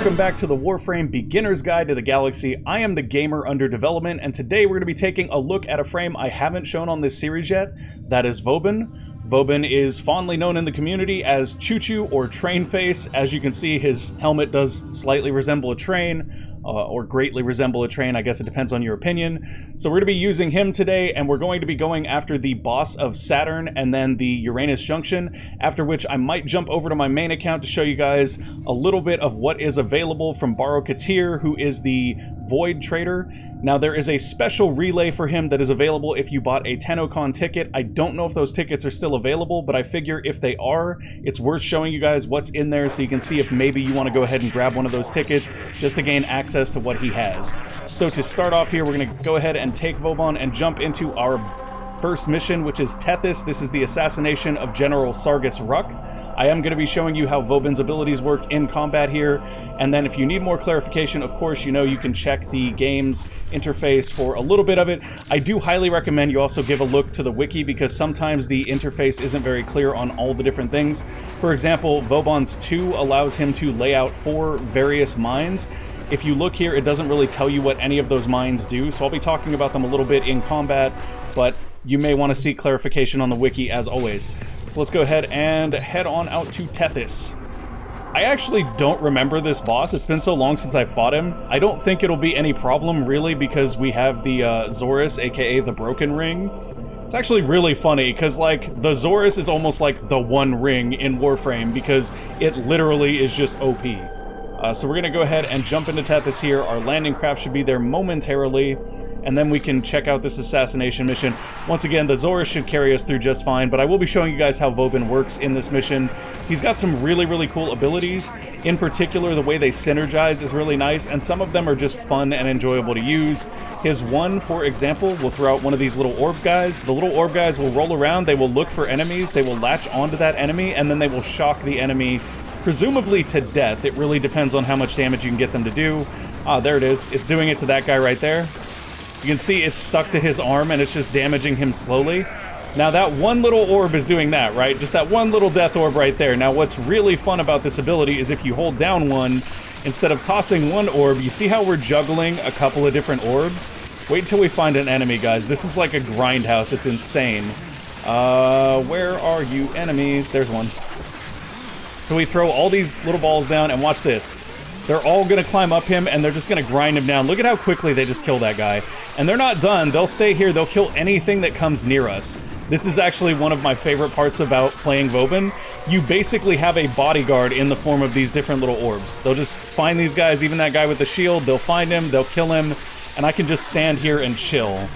Welcome back to the Warframe Beginner's Guide to the Galaxy. I am the gamer under development, and today we're going to be taking a look at a frame I haven't shown on this series yet. That is Vauban. Vauban is fondly known in the community as Choo-Choo or Train Face. As you can see, his helmet does slightly resemble a train. Or greatly resemble a train, I guess it depends on your opinion. So we're going to be using him today, and we're going to be going after the boss of Saturn and then the Uranus Junction, after which I might jump over to my main account to show you guys a little bit of what is available from Baro Katir, who is the Void Trader. Now there is a special relay for him that is available if you bought a Tenocon ticket. I don't know if those tickets are still available, but I figure if they are, it's worth showing you guys what's in there so you can see if maybe you want to go ahead and grab one of those tickets just to gain access to what he has. So to start off here, we're going to go ahead and take Vauban and jump into our first mission, which is Tethys. This is the assassination of General Sargent. I am going to be showing you how Vauban's abilities work in combat here, and then if you need more clarification, of course, you know you can check the game's interface for a little bit of it. I do highly recommend you also give a look to the wiki, because sometimes the interface isn't very clear on all the different things. For example, Vauban's 2 allows him to lay out 4 various mines. If you look here, it doesn't really tell you what any of those mines do, so I'll be talking about them a little bit in combat, but you may want to seek clarification on the wiki as always. So let's go ahead and head on out to Tethys. I actually don't remember this boss. It's been so long since I fought him. I don't think it'll be any problem, really, because we have the Xoris, aka the Broken Ring. It's actually really funny, because, like, the Xoris is almost like the One Ring in Warframe, because it literally is just OP. So we're going to go ahead and jump into Tethys here. Our landing craft should be there momentarily, and then we can check out this assassination mission. Once again, the Xoris should carry us through just fine, but I will be showing you guys how Vauban works in this mission. He's got some really, really cool abilities. In particular, the way they synergize is really nice, and some of them are just fun and enjoyable to use. His one, for example, will throw out one of these little orb guys. The little orb guys will roll around, they will look for enemies, they will latch onto that enemy, and then they will shock the enemy, presumably to death. It really depends on how much damage you can get them to do. Ah, there it is. It's doing it to that guy right there. You can see it's stuck to his arm and it's just damaging him slowly. Now that one little orb is doing that, right? Just that one little death orb right there. Now what's really fun about this ability is if you hold down one, instead of tossing one orb, you see how we're juggling a couple of different orbs? Wait till we find an enemy, guys. This is like a grindhouse. It's insane. Where are you enemies? There's one. So we throw all these little balls down, and watch this. They're all going to climb up him, and they're just going to grind him down. Look at how quickly they just kill that guy. And they're not done. They'll stay here. They'll kill anything that comes near us. This is actually one of my favorite parts about playing Vauban. You basically have a bodyguard in the form of these different little orbs. They'll just find these guys, even that guy with the shield. They'll find him, they'll kill him, and I can just stand here and chill.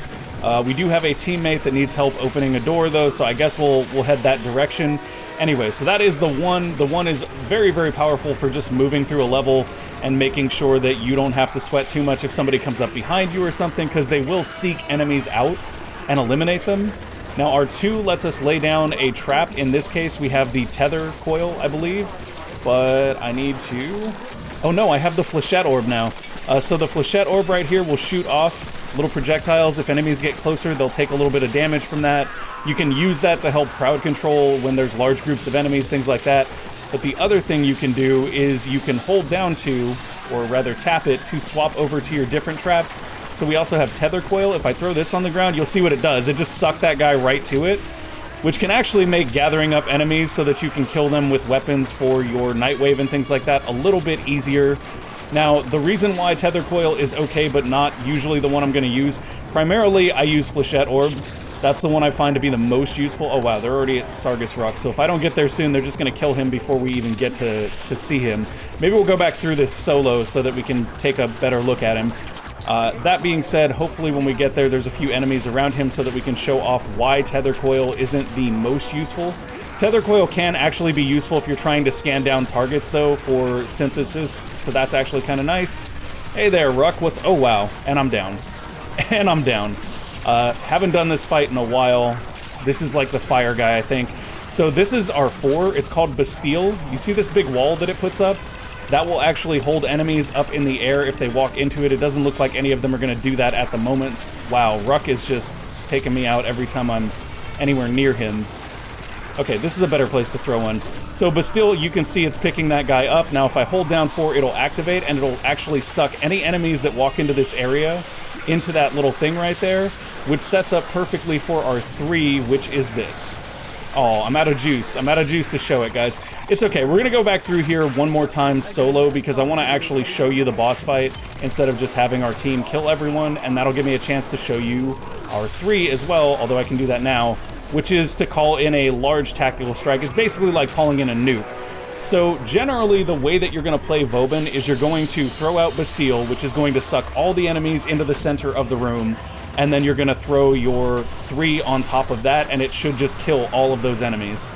We do have a teammate that needs help opening a door, though, so I guess we'll head that direction. Anyway, so that is the one. The one is very, very powerful for just moving through a level and making sure that you don't have to sweat too much if somebody comes up behind you or something, because they will seek enemies out and eliminate them. Now, our 2 lets us lay down a trap. In this case, we have the tether coil, I believe, but I need to... Oh no, I have the flechette orb now. So the flechette orb right here will shoot off little projectiles. If enemies get closer, they'll take a little bit of damage from that. You can use that to help crowd control when there's large groups of enemies, things like that. But the other thing you can do is you can hold down to, or rather tap it, to swap over to your different traps. So we also have tether coil. If I throw this on the ground, you'll see what it does. It just sucked that guy right to it, which can actually make gathering up enemies so that you can kill them with weapons for your Nightwave and things like that a little bit easier. Now, the reason why tether coil is okay but not usually the one I'm going to use, primarily I use flechette orb. That's the one I find to be the most useful. Oh wow, they're already at Sargent, so if I don't get there soon, they're just going to kill him before we even get to see him. Maybe we'll go back through this solo so that we can take a better look at him. That being said, hopefully when we get there, there's a few enemies around him so that we can show off why tether coil isn't the most useful. Tether coil can actually be useful if you're trying to scan down targets, though, for synthesis, so that's actually kind of nice. Hey there, Ruck, what's... Oh, wow, and I'm down. And I'm down. Haven't done this fight in a while. This is like the fire guy, I think. So this is our 4. It's called Bastille. You see this big wall that it puts up? That will actually hold enemies up in the air if they walk into it. It doesn't look like any of them are going to do that at the moment. Wow, Ruck is just taking me out every time I'm anywhere near him. Okay, this is a better place to throw one. So Bastille, you can see it's picking that guy up. Now if I hold down 4, it'll activate, and it'll actually suck any enemies that walk into this area into that little thing right there, which sets up perfectly for our 3, which is this. Oh, I'm out of juice. I'm out of juice to show it, guys. It's okay. We're going to go back through here one more time solo because I want to actually show you the boss fight instead of just having our team kill everyone, and that'll give me a chance to show you our 3 as well, although I can do that now, which is to call in a large tactical strike. It's basically like calling in a nuke. So generally the way that you're going to play Vauban is you're going to throw out Bastille, which is going to suck all the enemies into the center of the room, and then you're going to throw your 3 on top of that, and it should just kill all of those enemies.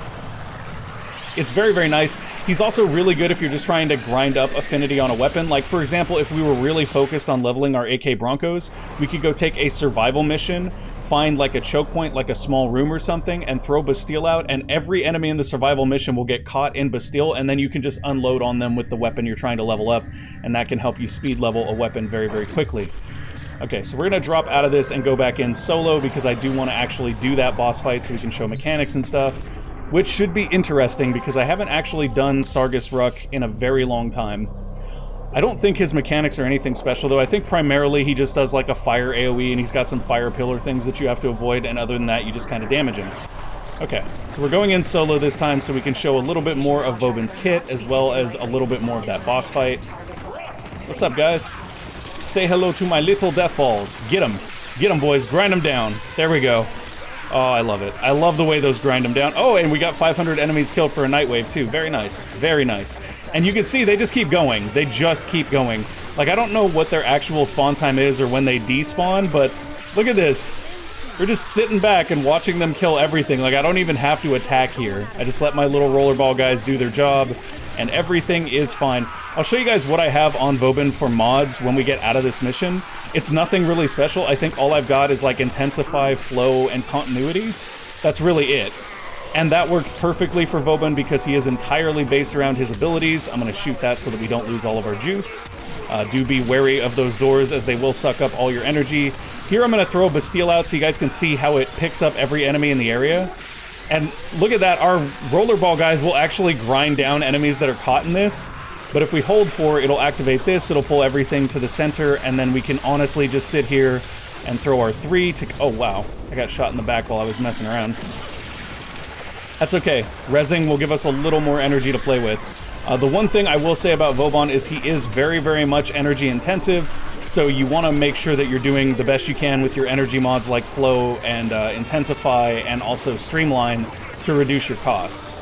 It's very, very nice. He's also really good if you're just trying to grind up affinity on a weapon. Like, for example, if we were really focused on leveling our AK Broncos, we could go take a survival mission, find like a choke point, like a small room or something, and throw Bastille out, and every enemy in the survival mission will get caught in Bastille, and then you can just unload on them with the weapon you're trying to level up, and that can help you speed level a weapon very, very quickly. Okay, so we're going to drop out of this and go back in solo because I do want to actually do that boss fight so we can show mechanics and stuff, which should be interesting because I haven't actually done Sargent Ruck in a very long time. I don't think his mechanics are anything special, though. I think primarily he just does like a fire AoE, and he's got some fire pillar things that you have to avoid, and other than that, you just kind of damage him. Okay, so we're going in solo this time so we can show a little bit more of Vauban's kit, as well as a little bit more of that boss fight. What's up, guys? Say hello to my little death balls. Get them. Get them, boys. Grind them down. There we go. Oh, I love it. I love the way those grind them down. Oh, and we got 500 enemies killed for a night wave, too. Very nice. Very nice. And you can see they just keep going. They just keep going. Like, I don't know what their actual spawn time is or when they despawn, but look at this. We're just sitting back and watching them kill everything. Like, I don't even have to attack here. I just let my little rollerball guys do their job, and everything is fine. I'll show you guys what I have on Vauban for mods when we get out of this mission. It's nothing really special. I think all I've got is like Intensify, Flow, and Continuity. That's really it. And that works perfectly for Vauban because he is entirely based around his abilities. I'm going to shoot that so that we don't lose all of our juice. Do be wary of those doors as they will suck up all your energy. Here I'm going to throw Bastille out so you guys can see how it picks up every enemy in the area. And look at that, our rollerball guys will actually grind down enemies that are caught in this. But if we hold 4, it'll activate this, it'll pull everything to the center, and then we can honestly just sit here and throw our 3 to... Oh, wow. I got shot in the back while I was messing around. That's okay. Rezzing will give us a little more energy to play with. The one thing I will say about Vauban is he is very, very much energy intensive, so you want to make sure that you're doing the best you can with your energy mods like Flow and Intensify and also Streamline to reduce your costs.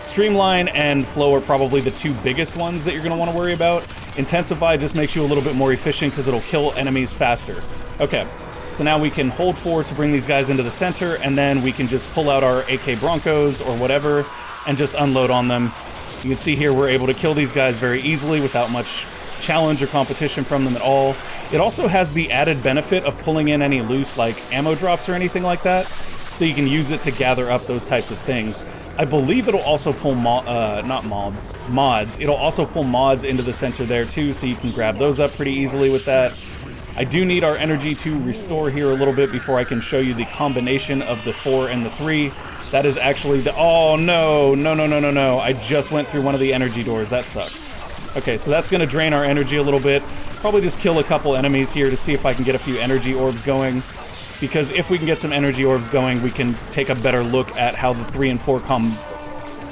Streamline and Flow are probably the 2 biggest ones that you're going to want to worry about. Intensify just makes you a little bit more efficient because it'll kill enemies faster. Okay, so now we can hold 4 to bring these guys into the center, and then we can just pull out our AK Broncos or whatever and just unload on them. You can see here we're able to kill these guys very easily without much challenge or competition from them at all. It also has the added benefit of pulling in any loose like ammo drops or anything like that, so you can use it to gather up those types of things. I believe it'll also pull mods. It'll also pull mods into the center there too, so you can grab those up pretty easily with that. I do need our energy to restore here a little bit before I can show you the combination of the 4 and the 3. That is actually the... Oh, no. No. I just went through one of the energy doors. That sucks. Okay, so that's going to drain our energy a little bit. Probably just kill a couple enemies here to see if I can get a few energy orbs going. Because if we can get some energy orbs going, we can take a better look at how the 3 and 4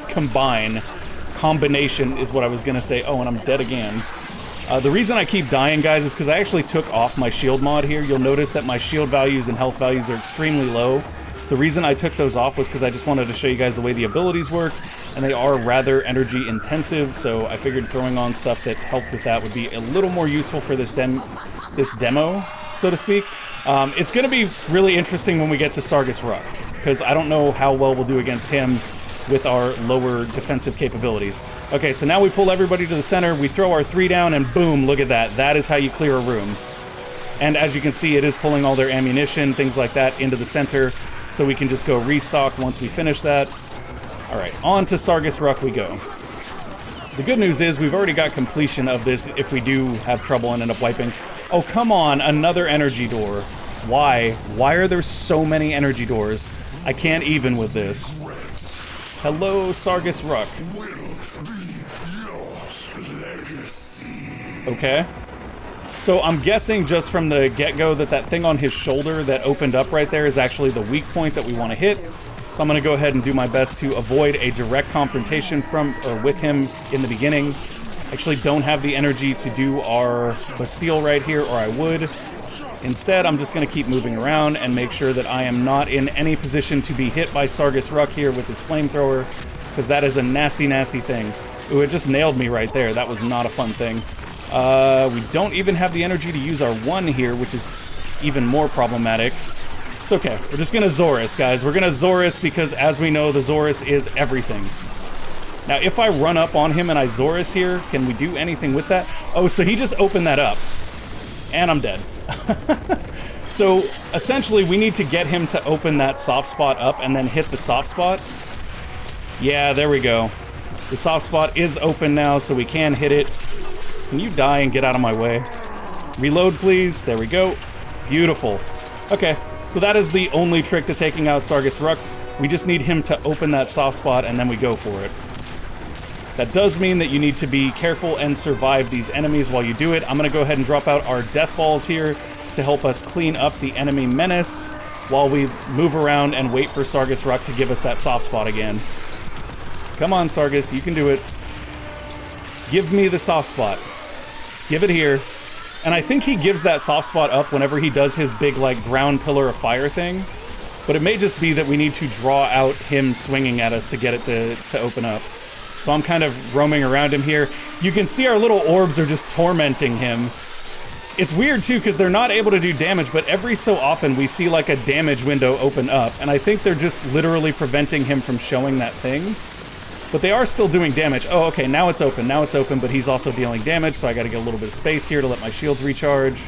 combine. Combination is what I was going to say. Oh, and I'm dead again. The reason I keep dying, guys, is because I actually took off my shield mod here. You'll notice that my shield values and health values are extremely low. The reason I took those off was because I just wanted to show you guys the way the abilities work, and they are rather energy intensive, so I figured throwing on stuff that helped with that would be a little more useful for this demo, so to speak. It's going to be really interesting when we get to Sargent Ruck, because I don't know how well we'll do against him with our lower defensive capabilities. Okay, so now we pull everybody to the center, we throw our 3 down, and boom, look at that. That is how you clear a room. And as you can see, it is pulling all their ammunition, things like that, into the center, so we can just go restock once we finish that. Alright, on to Sargent Ruck we go. The good news is we've already got completion of this if we do have trouble and end up wiping. Oh, come on, another energy door. Why? Why are there so many energy doors? I can't even with this. Hello, Sargent Ruck. Okay. So I'm guessing just from the get-go that that thing on his shoulder that opened up right there is actually the weak point that we want to hit. So I'm going to go ahead and do my best to avoid a direct confrontation from or with him in the beginning. Actually don't have the energy to do our Bastille right here, or I would. Instead, I'm just going to keep moving around and make sure that I am not in any position to be hit by Sargent Ruck here with his flamethrower, because that is a nasty, nasty thing. Ooh, it just nailed me right there. That was not a fun thing. We don't even have the energy to use our 1 here, which is even more problematic. It's okay. We're just going to Xoris, guys. We're going to Xoris because, as we know, the Xoris is everything. Now, if I run up on him and I Xoris here, can we do anything with that? Oh, so he just opened that up. And I'm dead. So, essentially, we need to get him to open that soft spot up and then hit the soft spot. Yeah, there we go. The soft spot is open now, so we can hit it. Can you die and get out of my way? Reload, please. There we go. Beautiful. Okay, so that is the only trick to taking out Sargent Ruck. We just need him to open that soft spot, and then we go for it. That does mean that you need to be careful and survive these enemies while you do it. I'm going to go ahead and drop out our death balls here to help us clean up the enemy menace while we move around and wait for Sargent Ruck to give us that soft spot again. Come on, Sargent, you can do it. Give me the soft spot. Give it here. And I think he gives that soft spot up whenever he does his big, like, ground pillar of fire thing. But it may just be that we need to draw out him swinging at us to get it to open up. So I'm kind of roaming around him here. You can see our little orbs are just tormenting him. It's weird, too, because they're not able to do damage, but every so often we see, like, a damage window open up. And I think they're just literally preventing him from showing that thing. But they are still doing damage. Oh, okay, now it's open, but he's also dealing damage, so I gotta get a little bit of space here to let my shields recharge.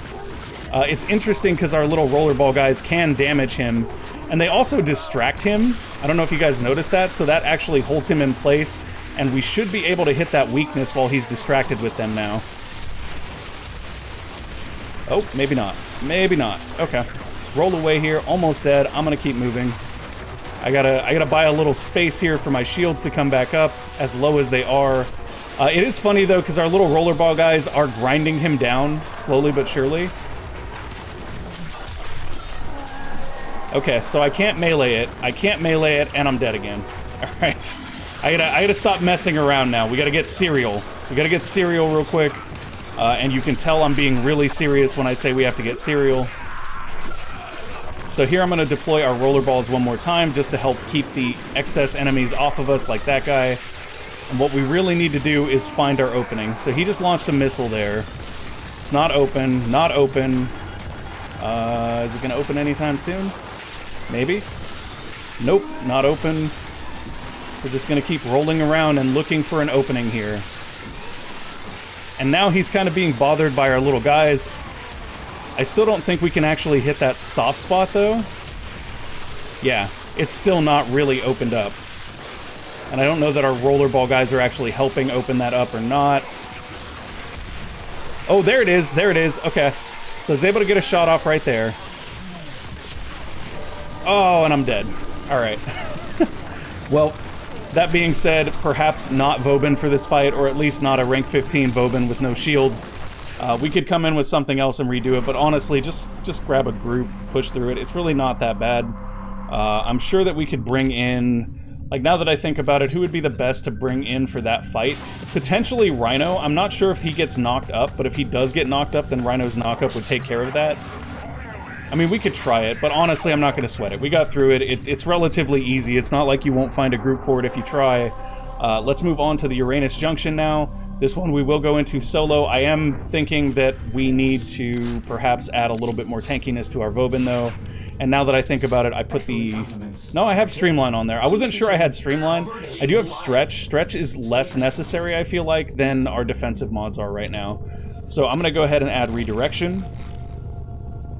It's interesting because our little rollerball guys can damage him, and they also distract him. I don't know if you guys noticed that, so that actually holds him in place, and we should be able to hit that weakness while he's distracted with them now. Oh, maybe not. Maybe not. Okay. Roll away here, almost dead. I'm gonna keep moving. I gotta buy a little space here for my shields to come back up, as low as they are. It is funny, though, because our little rollerball guys are grinding him down, slowly but surely. Okay, so I can't melee it. I can't melee it, and I'm dead again. Alright. I gotta stop messing around now. We gotta get serial. We gotta get serial real quick. And you can tell I'm being really serious when I say we have to get serial. So here I'm going to deploy our rollerballs one more time just to help keep the excess enemies off of us like that guy. And what we really need to do is find our opening. So he just launched a missile there. It's not open, not open. Is it going to open anytime soon? Maybe? Nope, not open. So we're just going to keep rolling around and looking for an opening here. And now he's kind of being bothered by our little guys. I still don't think we can actually hit that soft spot, though. Yeah, it's still not really opened up. And I don't know that our rollerball guys are actually helping open that up or not. Oh, there it is, there it is. Okay, so I was able to get a shot off right there. Oh, and I'm dead. All right. Well, that being said, perhaps not Vauban for this fight, or at least not a rank 15 Vauban with no shields. We could come in with something else and redo it, but honestly, just grab a group, push through it. It's really not that bad. I'm sure that we could bring in, like, now that I think about it, who would be the best to bring in for that fight? Potentially Rhino. I'm not sure if he gets knocked up, but if he does get knocked up, then Rhino's knockup would take care of that. I mean, we could try it, but honestly, I'm not going to sweat it. We got through it. It's relatively easy. It's not like you won't find a group for it if you try. Let's move on to the Uranus Junction now. This one we will go into solo. I am thinking that we need to perhaps add a little bit more tankiness to our Vauban, though. And now that I think about it, I put the... No, I have Streamline on there. I wasn't sure I had Streamline. I do have Stretch. Stretch is less necessary, I feel like, than our defensive mods are right now. So I'm going to go ahead and add Redirection.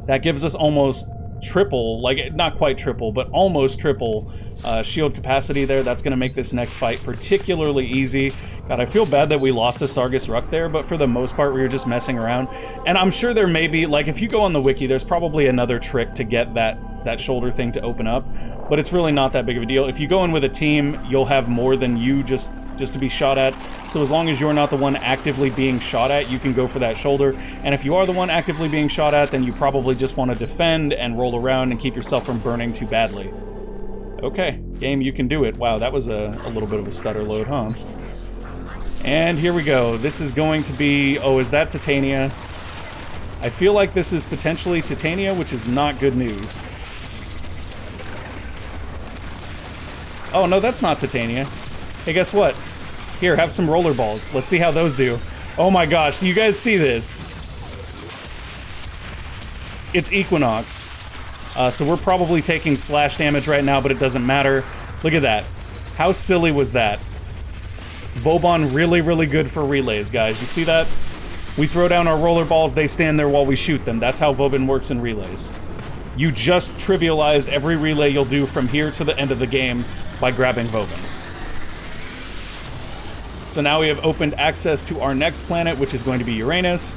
That gives us almost triple, like, not quite triple, but almost triple shield capacity there. That's going to make this next fight particularly easy. God, I feel bad that we lost the Sargent Ruck there, but for the most part, we were just messing around. And I'm sure there may be, like, if you go on the wiki, there's probably another trick to get that shoulder thing to open up. but it's really not that big of a deal. If you go in with a team, you'll have more than you just to be shot at. So as long as you're not the one actively being shot at, you can go for that shoulder. And if you are the one actively being shot at, then you probably just want to defend and roll around and keep yourself from burning too badly. Okay, game, you can do it. Wow, that was a little bit of a stutter load, huh? And here we go. This is going to be... Oh, is that Titania? I feel like this is potentially Titania, which is not good news. Oh, no, that's not Titania. Hey, guess what? Here, have some roller balls. Let's see how those do. Oh my gosh, do you guys see this? It's Equinox. So we're probably taking slash damage right now, but it doesn't matter. Look at that. How silly was that? Vauban really, really good for relays, guys. You see that? We throw down our roller balls, they stand there while we shoot them. That's how Vauban works in relays. You just trivialized every relay you'll do from here to the end of the game by grabbing Vauban. So now we have opened access to our next planet, which is going to be Uranus.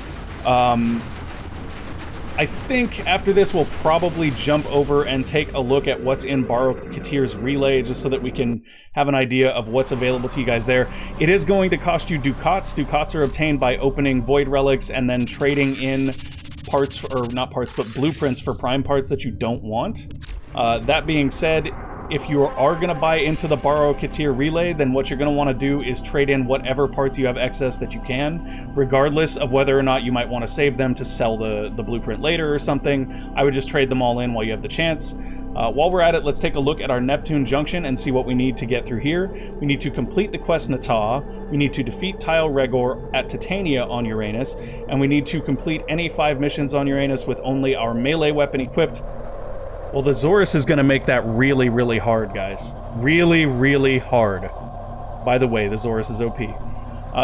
I think after this we'll probably jump over and take a look at what's in Katir's relay, just so that we can have an idea of what's available to you guys there. It is going to cost you ducats. Ducats are obtained by opening void relics and then trading in parts, or not parts, but blueprints for prime parts that you don't want. That being said, if you are going to buy into the Katir relay, then what you're going to want to do is trade in whatever parts you have excess that you can, regardless of whether or not you might want to save them to sell the blueprint later or something. I would just trade them all in while you have the chance. While we're at it, let's take a look at our Neptune Junction and see what we need to get through here. We need to complete the quest Nata, we need to defeat Tile Regor at Titania on Uranus, and we need to complete any 5 missions on Uranus with only our melee weapon equipped. Well, the Xoris is going to make that really, really hard, guys. Really, really hard. By the way, the Xoris is OP.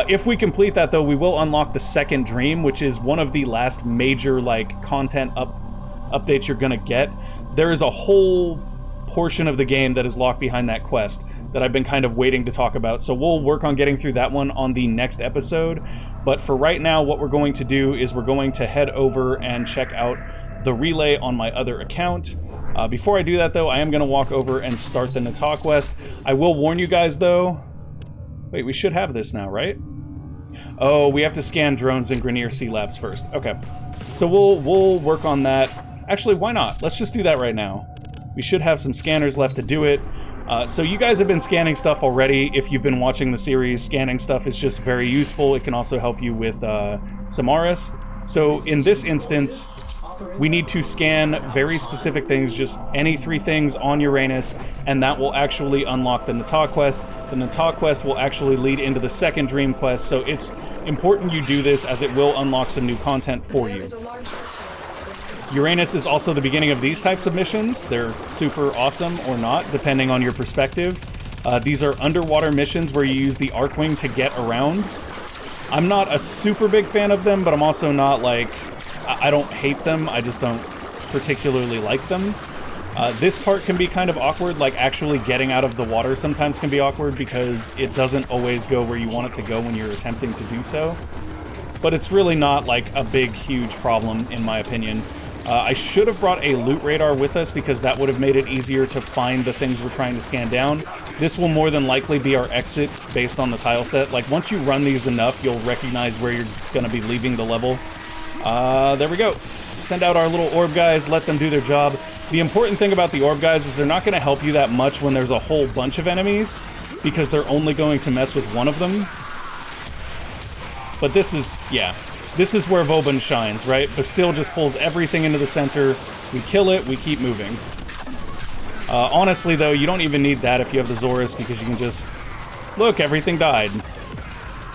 If we complete that, though, we will unlock the second dream, which is one of the last major, like, content updates you're going to get. There is a whole portion of the game that is locked behind that quest that I've been kind of waiting to talk about, so we'll work on getting through that one on the next episode. But for right now, what we're going to do is we're going to head over and check out the relay on my other account. Before I do that, though, I am going to walk over and start the Nata quest. I will warn you guys, though... Wait, we should have this now, right? Oh, we have to scan drones in Grenier Sea Labs first. Okay. So we'll work on that. Actually, why not? Let's just do that right now. We should have some scanners left to do it. So you guys have been scanning stuff already. If you've been watching the series, scanning stuff is just very useful. It can also help you with Xoris. So in this instance... we need to scan very specific things, just any 3 things on Uranus, and that will actually unlock the Nata quest. The Nata quest will actually lead into the second dream quest, so it's important you do this as it will unlock some new content for you. Uranus is also the beginning of these types of missions. They're super awesome or not, depending on your perspective. These are underwater missions where you use the Arcwing to get around. I'm not a super big fan of them, but I'm also not like... I don't hate them, I just don't particularly like them. This part can be kind of awkward, like actually getting out of the water sometimes can be awkward because it doesn't always go where you want it to go when you're attempting to do so. But it's really not like a big, huge problem, in my opinion. I should have brought a loot radar with us because that would have made it easier to find the things we're trying to scan down. This will more than likely be our exit based on the tile set. Like, once you run these enough, you'll recognize where you're going to be leaving the level. There we go. Send out our little orb guys, let them do their job. The important thing about the orb guys is they're not going to help you that much when there's a whole bunch of enemies, because they're only going to mess with one of them. But this is, yeah, this is where Vauban shines, right? Bastille just pulls everything into the center, we kill it, we keep moving. Honestly, though, you don't even need that if you have the Xoris, because you can just... Look, everything died.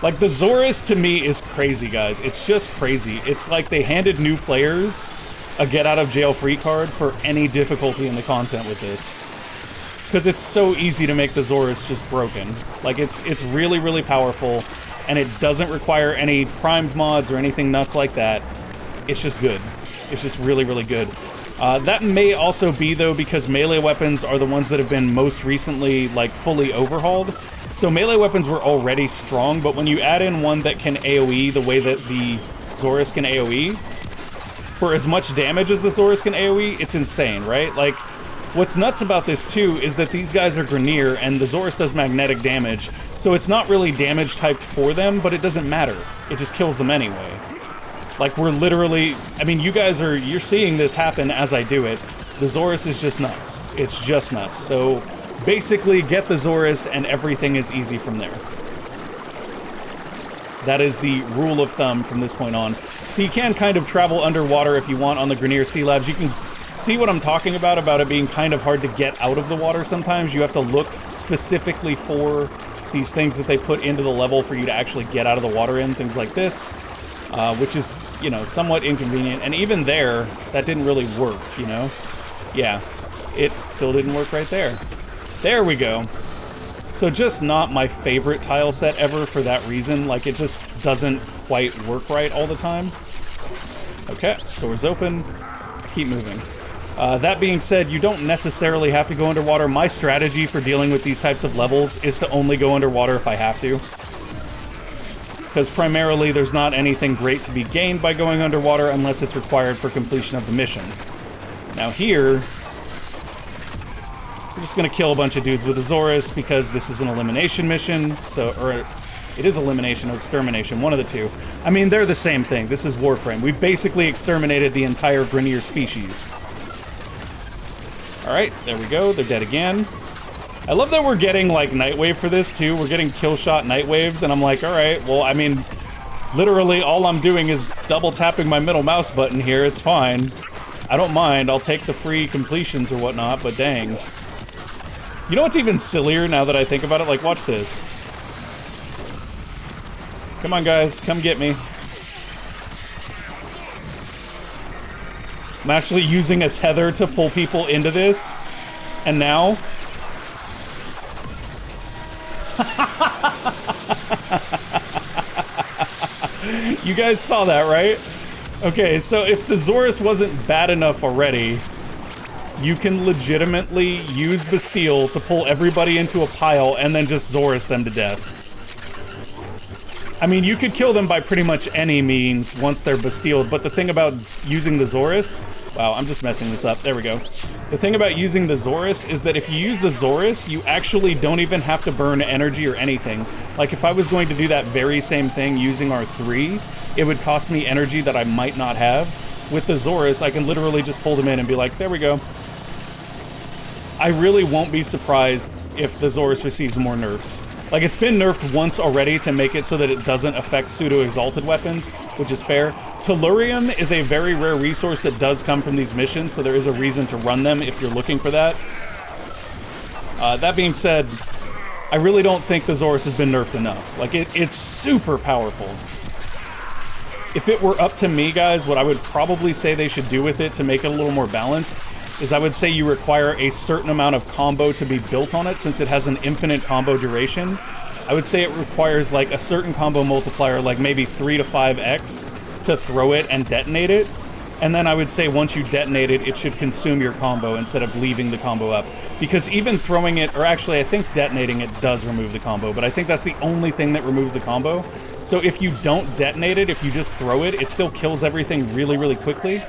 Like, the Xoris, to me, is crazy, guys. It's just crazy. It's like they handed new players a get-out-of-jail-free card for any difficulty in the content with this. Because it's so easy to make the Xoris just broken. Like, it's really, really powerful, and it doesn't require any primed mods or anything nuts like that. It's just good. It's just really, really good. That may also be, though, because melee weapons are the ones that have been most recently, like, fully overhauled. So melee weapons were already strong, but when you add in one that can AoE the way that the Xoris can AoE, for as much damage as the Xoris can AoE, it's insane, right? Like, What's nuts about this too is that these guys are Grineer and the Xoris does magnetic damage, so it's not really damage typed for them, but it doesn't matter. It just kills them anyway. Like, we're literally... I mean, you're seeing this happen as I do it. The Xoris is just nuts. It's just nuts. So, basically, get the Xoris and everything is easy from there. That is the rule of thumb from this point on. So you can kind of travel underwater if you want on the Grineer Sea Labs. You can see what I'm talking about it being kind of hard to get out of the water sometimes. You have to look specifically for these things that they put into the level for you to actually get out of the water in, things like this. Which is, you know, somewhat inconvenient. And even there, that didn't really work, you know? Yeah, it still didn't work right there. There we go. So just not my favorite tile set ever for that reason. Like, it just doesn't quite work right all the time. Okay, door's open. Let's keep moving. That being said, you don't necessarily have to go underwater. My strategy for dealing with these types of levels is to only go underwater if I have to. Because primarily there's not anything great to be gained by going underwater unless it's required for completion of the mission. Now here, we're just going to kill a bunch of dudes with a Xoris because this is an elimination mission, or it is elimination or extermination, one of the two. I mean, they're the same thing. This is Warframe. We've basically exterminated the entire Grineer species. Alright, there we go. They're dead again. I love that we're getting, like, Nightwave for this, too. We're getting Killshot Nightwaves, and I'm like, alright, well, I mean, literally all I'm doing is double-tapping my middle mouse button here. It's fine. I don't mind. I'll take the free completions or whatnot, but dang. You know what's even sillier now that I think about it? Like, watch this. Come on, guys. Come get me. I'm actually using a tether to pull people into this, and now... You guys saw that, right? Okay, so if the Xoris wasn't bad enough already, you can legitimately use Bastille to pull everybody into a pile and then just Xoris them to death. I mean, you could kill them by pretty much any means once they're Bastilled, but the thing about using the Xoris... Wow, I'm just messing this up. There we go. The thing about using the Xoris is that if you use the Xoris, you actually don't even have to burn energy or anything. Like, if I was going to do that very same thing using R3, it would cost me energy that I might not have. With the Xoris, I can literally just pull them in and be like, there we go. I really won't be surprised if the Xoris receives more nerfs. Like, it's been nerfed once already to make it so that it doesn't affect pseudo-exalted weapons, which is fair. Tellurium is a very rare resource that does come from these missions, so there is a reason to run them if you're looking for that. That being said, I really don't think the Xoris has been nerfed enough. Like, it's super powerful. If it were up to me, guys, what I would probably say they should do with it to make it a little more balanced is I would say you require a certain amount of combo to be built on it, since it has an infinite combo duration. I would say it requires like a certain combo multiplier, like maybe 3 to 5x to throw it and detonate it. And then I would say once you detonate it, it should consume your combo instead of leaving the combo up. Because even throwing it, or actually I think detonating it does remove the combo, but I think that's the only thing that removes the combo. So if you don't detonate it, if you just throw it, it still kills everything really, really quickly.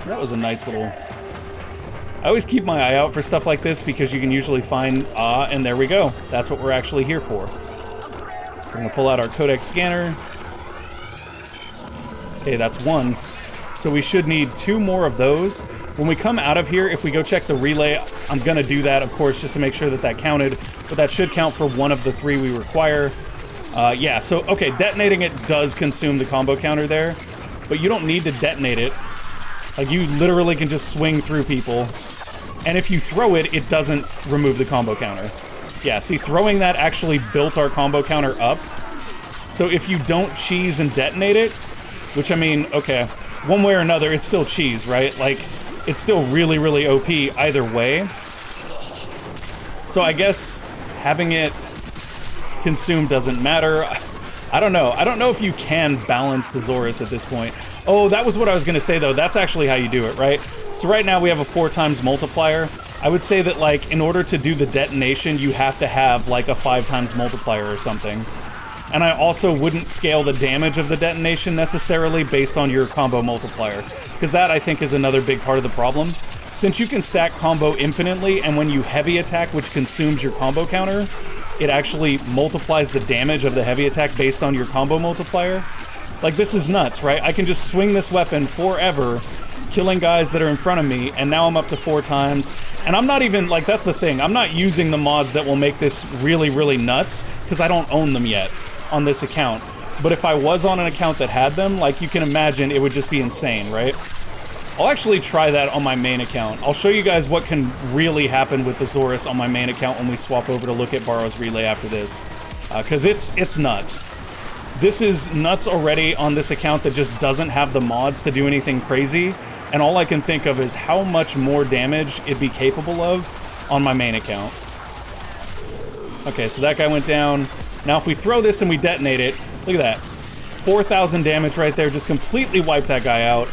That was a nice little... I always keep my eye out for stuff like this because you can usually find, and there we go. That's what we're actually here for. So we're gonna pull out our codex scanner. Okay, that's one. So we should need 2 more of those. When we come out of here, if we go check the relay, I'm gonna do that, of course, just to make sure that that counted, but that should count for 1 of the 3 we require. Yeah, so, okay, detonating it does consume the combo counter there, but you don't need to detonate it. Like, you literally can just swing through people. And if you throw it, it doesn't remove the combo counter. Yeah, see, throwing that actually built our combo counter up. So if you don't cheese and detonate it, which, I mean, okay, one way or another, it's still cheese, right? Like, it's still really, really OP either way. So I guess having it consume doesn't matter. I don't know. I don't know if you can balance the Xoris at this point. Oh, that was what I was going to say, though. That's actually how you do it, right? So right now we have a 4 times multiplier. I would say that, like, in order to do the detonation, you have to have, like, a 5 times multiplier or something. And I also wouldn't scale the damage of the detonation necessarily based on your combo multiplier. Because that, I think, is another big part of the problem. since you can stack combo infinitely, and when you heavy attack, which consumes your combo counter, it actually multiplies the damage of the heavy attack based on your combo multiplier. Like, this is nuts, right? I can just swing this weapon forever, killing guys that are in front of me, and now I'm up to 4 times. And I'm not even, like, that's the thing. I'm not using the mods that will make this really, really nuts, because I don't own them yet on this account. But if I was on an account that had them, like, you can imagine it would just be insane, right? I'll actually try that on my main account. I'll show you guys what can really happen with the Xoris on my main account when we swap over to look at Barrow's Relay after this. Because it's nuts. This is nuts already on this account that just doesn't have the mods to do anything crazy. And all I can think of is how much more damage it'd be capable of on my main account. Okay, so that guy went down. Now if we throw this and we detonate it, look at that. 4,000 damage right there, just completely wiped that guy out.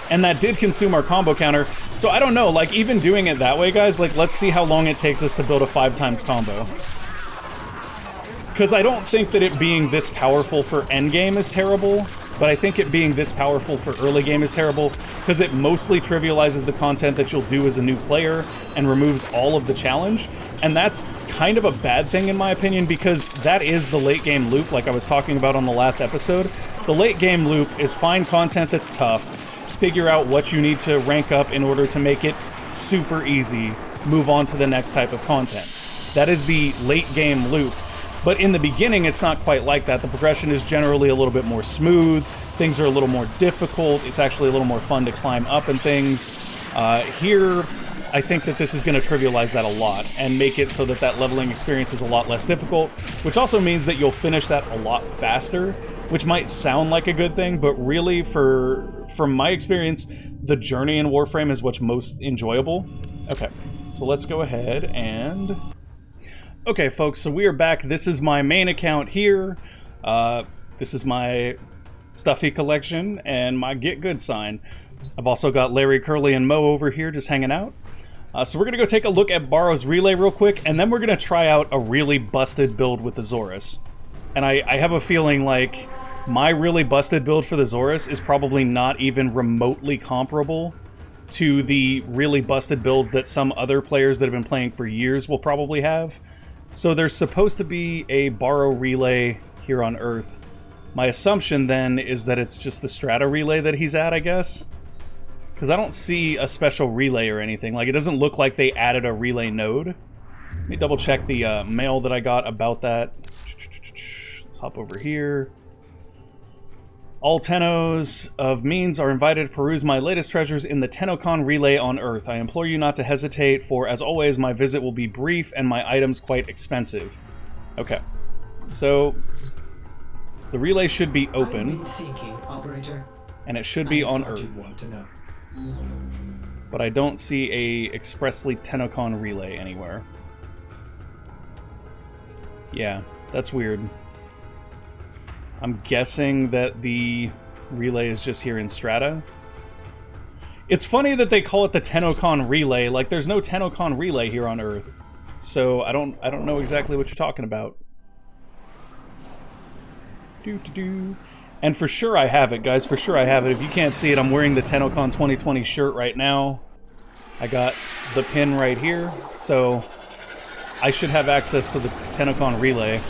And that did consume our combo counter. So I don't know, like, even doing it that way, guys, like, let's see how long it takes us to build a 5 times combo. Because I don't think that it being this powerful for endgame is terrible, but I think it being this powerful for early game is terrible, because it mostly trivializes the content that you'll do as a new player and removes all of the challenge. And that's kind of a bad thing in my opinion, because that is the late game loop, like I was talking about on the last episode. The late game loop is find content that's tough, figure out what you need to rank up in order to make it super easy, move on to the next type of content. That is the late game loop. But in the beginning, it's not quite like that. The progression is generally a little bit more smooth. Things are a little more difficult. It's actually a little more fun to climb up and things. Here, I think that this is going to trivialize that a lot and make it so that that leveling experience is a lot less difficult, which also means that you'll finish that a lot faster, which might sound like a good thing, but really, from my experience, the journey in Warframe is what's most enjoyable. Okay, so let's go ahead and... Okay, folks, so we are back. This is my main account here. This is my Stuffy collection and my Get Good sign. I've also got Larry, Curly, and Mo over here just hanging out. So we're going to go take a look at Barrow's Relay real quick, and then we're going to try out a really busted build with the Xoris. And I have a feeling like my really busted build for the Xoris is probably not even remotely comparable to the really busted builds that some other players that have been playing for years will probably have. So there's supposed to be a Barrow Relay here on Earth. My assumption then is that it's just the Strata Relay that he's at, I guess. Because I don't see a special relay or anything. Like, it doesn't look like they added a relay node. Let me double check the mail that I got about that. Let's hop over here. All Tennos of Means are invited to peruse my latest treasures in the TennoCon Relay on Earth. I implore you not to hesitate, for as always, my visit will be brief and my items quite expensive. Okay, so the relay should be open, and it should be on Earth. But I don't see a expressly TennoCon Relay anywhere. Yeah, that's weird. I'm guessing that the relay is just here in Strata. It's funny that they call it the TennoCon Relay. Like, there's no TennoCon Relay here on Earth. So I don't know exactly what you're talking about. And for sure I have it, guys. For sure I have it. If you can't see it, I'm wearing the TennoCon 2020 shirt right now. I got the pin right here. So I should have access to the TennoCon Relay,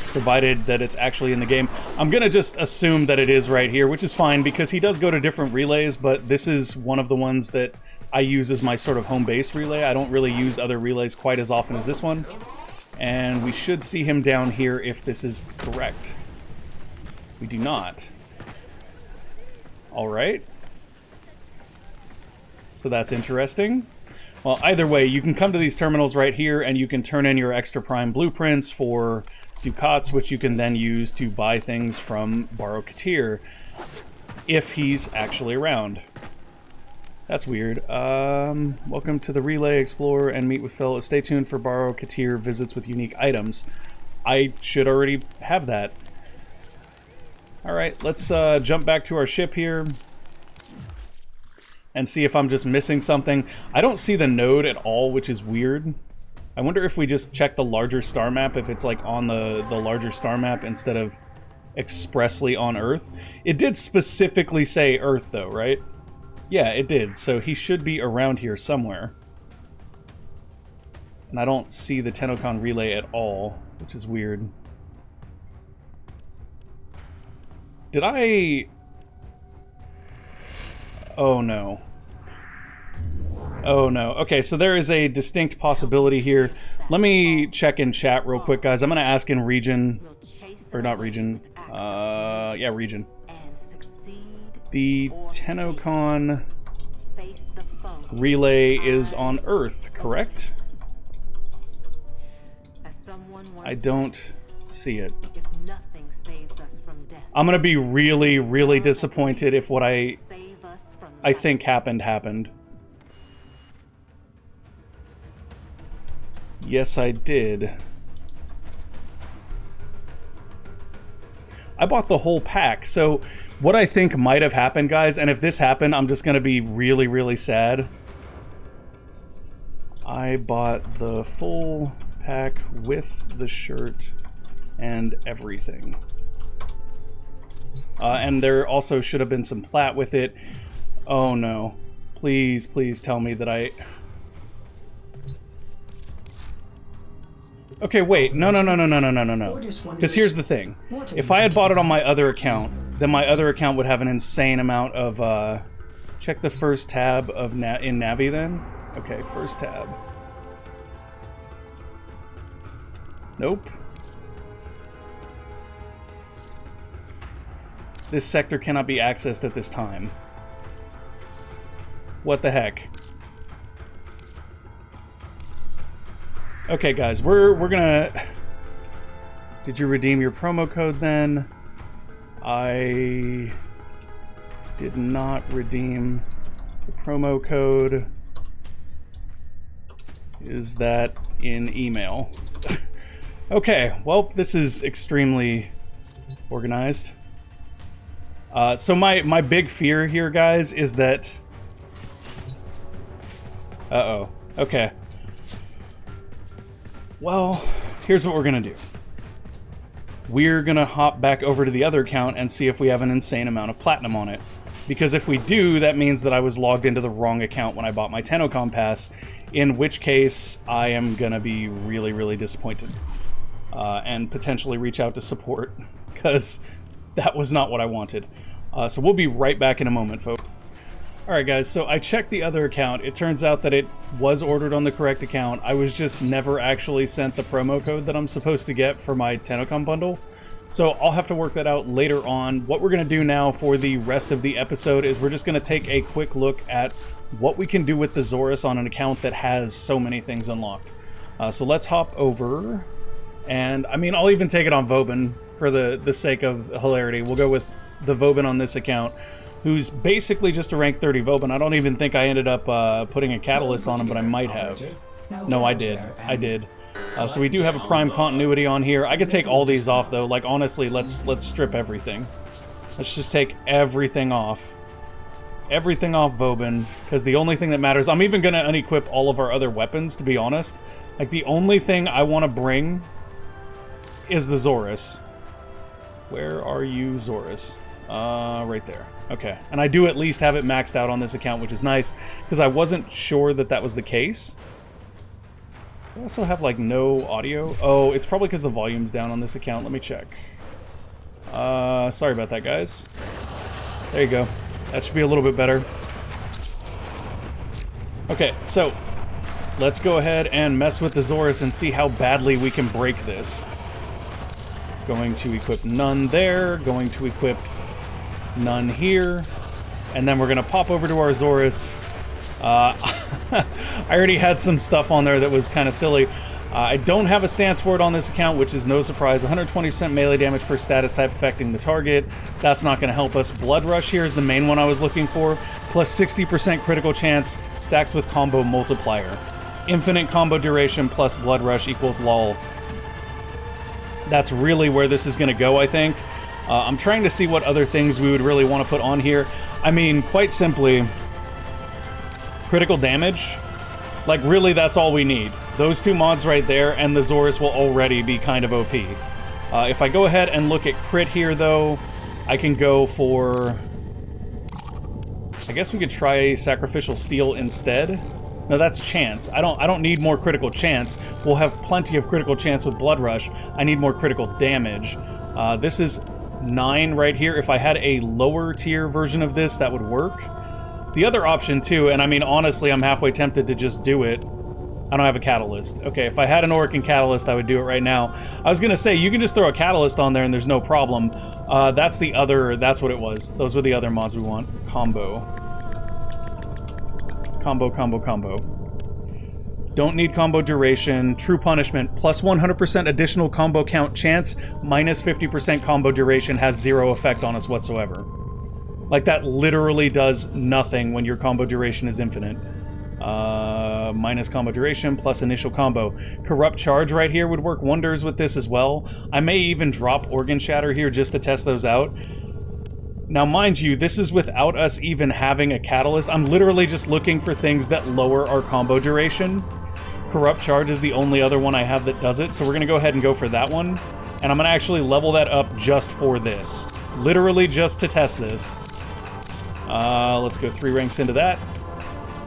provided that it's actually in the game. I'm gonna just assume that it is right here, which is fine because he does go to different relays, but this is one of the ones that I use as my sort of home base relay. I don't really use other relays quite as often as this one. And we should see him down here if this is correct. We do not. Alright. So that's interesting. Well, either way, you can come to these terminals right here and you can turn in your extra prime blueprints for ducats, which you can then use to buy things from Barrow Katir, if he's actually around. That's weird. Welcome to the Relay, explore and meet with fellows. Stay tuned for Barrow Katir visits with unique items. I should already have that. Alright, let's jump back to our ship here and see if I'm just missing something. I don't see the node at all, which is weird. I wonder if we just check the larger star map, if it's like on the larger star map instead of expressly on Earth. It did specifically say Earth though, right? Yeah, it did. So he should be around here somewhere. And I don't see the Tenocon relay at all, which is weird. Did I... Oh no. Oh no. Okay, so there is a distinct possibility here. Let me check in chat real quick, guys. I'm going to ask in region... Or not region. Yeah, region. The Tenocon relay is on Earth, correct? I don't see it. I'm gonna be really, really disappointed if what I think happened. Yes, I did. I bought the whole pack, so what I think might have happened, guys, and if this happened, I'm just gonna be really, really sad. I bought the full pack with the shirt and everything. And there also should have been some plat with it. Oh no. Please, please tell me that I... Okay, wait. No. Because here's the thing. If I had bought it on my other account, then my other account would have an insane amount of... Check the first tab of in Navi then. Okay, first tab. Nope. This sector cannot be accessed at this time. What the heck? Okay, guys, we're gonna... Did you redeem your promo code then? I did not redeem the promo code. Is that in email? Okay, well, this is extremely organized. So my big fear here, guys, is that... Uh-oh. Okay. Well, here's what we're gonna do. We're gonna hop back over to the other account and see if we have an insane amount of platinum on it. Because if we do, that means that I was logged into the wrong account when I bought my Tenocon pass, in which case I am gonna be really, really disappointed. And potentially reach out to support, because that was not what I wanted. So we'll be right back in a moment, folks. Alright guys, so I checked the other account. It turns out that it was ordered on the correct account. I was just never actually sent the promo code that I'm supposed to get for my Tenocon bundle. So I'll have to work that out later on. What we're going to do now for the rest of the episode is we're just going to take a quick look at what we can do with the Xoris on an account that has so many things unlocked. So let's hop over. And, I mean, I'll even take it on Vauban for the sake of hilarity. We'll go with the Vauban on this account, who's basically just a rank 30 Vauban. I don't even think I ended up putting a catalyst on him, but I might have. No, I did. I did. So we do have a prime continuity on here. I could take all these off, though. Like, honestly, let's strip everything. Let's just take everything off. Everything off Vauban, because the only thing that matters... I'm even going to unequip all of our other weapons, to be honest. Like, the only thing I want to bring is the Xoris. Where are you, Xoris? Right there. Okay. And I do at least have it maxed out on this account, which is nice, because I wasn't sure that that was the case. I also have, like, no audio. Oh, it's probably because the volume's down on this account. Let me check. Sorry about that, guys. There you go. That should be a little bit better. Okay, so let's go ahead and mess with the Xoris and see how badly we can break this. Going to equip none there. Going to equip none here. And then we're going to pop over to our Xoris. I already had some stuff on there that was kind of silly. I don't have a stance for it on this account, which is no surprise. 120% melee damage per status type affecting the target. That's not going to help us. Blood Rush here is the main one I was looking for. Plus 60% critical chance, stacks with combo multiplier. Infinite combo duration plus Blood Rush equals LOL. That's really where this is going to go, I think. I'm trying to see what other things we would really want to put on here. I mean, quite simply, critical damage. Like, really, that's all we need. Those two mods right there, and the Xoris will already be kind of OP. If I go ahead and look at crit here, though, I can go for I guess we could try Sacrificial Steel instead. No, that's chance. I don't need more critical chance. We'll have plenty of critical chance with Blood Rush. I need more critical damage. This is 9 right here. If I had a lower tier version of this, that would work. The other option too, and I mean honestly, I'm halfway tempted to just do it. I don't have a catalyst. Okay, if I had an Oricon catalyst, I would do it right now. I was gonna say, you can just throw a catalyst on there and there's no problem. That's what it was. Those were the other mods we want. Combo. Combo. Don't need combo duration. True punishment. Plus 100% additional combo count chance. Minus 50% combo duration has 0 effect on us whatsoever. Like, that literally does nothing when your combo duration is infinite. Minus combo duration, plus initial combo. Corrupt Charge right here would work wonders with this as well. I may even drop Organ Shatter here just to test those out. Now, mind you, this is without us even having a catalyst. I'm literally just looking for things that lower our combo duration. Corrupt Charge is the only other one I have that does it, so we're going to go ahead and go for that one. And I'm going to actually level that up just for this. Literally just to test this. Let's go 3 ranks into that.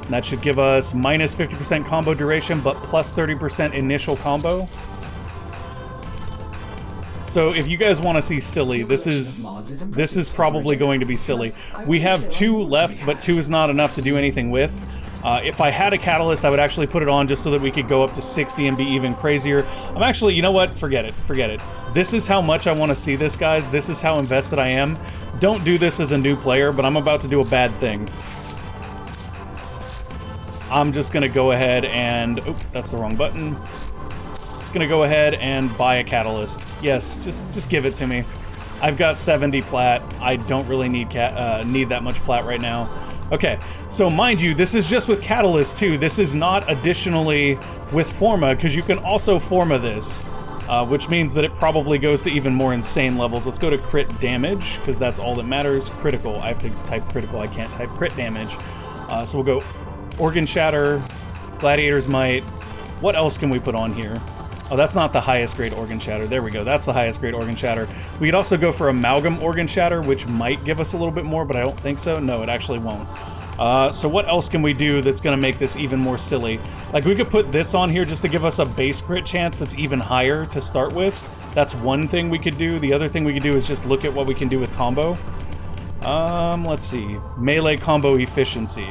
And that should give us minus 50% combo duration, but plus 30% initial combo. So if you guys want to see silly, this is probably going to be silly. We have 2 left, but 2 is not enough to do anything with. If I had a catalyst, I would actually put it on just so that we could go up to 60 and be even crazier. I'm actually, you know what? Forget it. This is how much I want to see this, guys. This is how invested I am. Don't do this as a new player, but I'm about to do a bad thing. I'm just going to go ahead and... Oop, that's the wrong button. Just going to go ahead and buy a catalyst. Yes, just give it to me. I've got 70 plat. I don't really need that much plat right now. Okay, so mind you, this is just with catalyst too. This is not additionally with Forma, because you can also Forma this, which means that it probably goes to even more insane levels. Let's go to crit damage, because that's all that matters. Critical. I have to type critical. I can't type crit damage. So we'll go Organ Shatter, Gladiator's Might. What else can we put on here? Oh, that's not the highest grade Organ Shatter. There we go. That's the highest grade Organ Shatter. We could also go for Amalgam Organ Shatter, which might give us a little bit more, but I don't think so. No, it actually won't. So what else can we do that's going to make this even more silly? Like, we could put this on here just to give us a base crit chance that's even higher to start with. That's one thing we could do. The other thing we could do is just look at what we can do with combo. Let's see. Melee combo efficiency.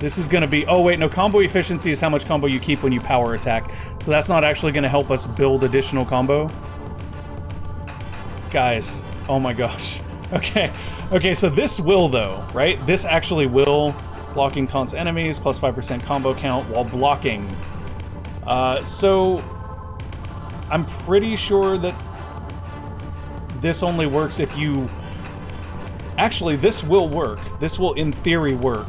This is going to be... Oh, wait, no. Combo efficiency is how much combo you keep when you power attack. So that's not actually going to help us build additional combo. Guys. Oh, my gosh. Okay. Okay, so this will, though, right? This actually will. Blocking taunts enemies, plus 5% combo count while blocking. So... I'm pretty sure that this only works if you... Actually, this will work. This will, in theory, work.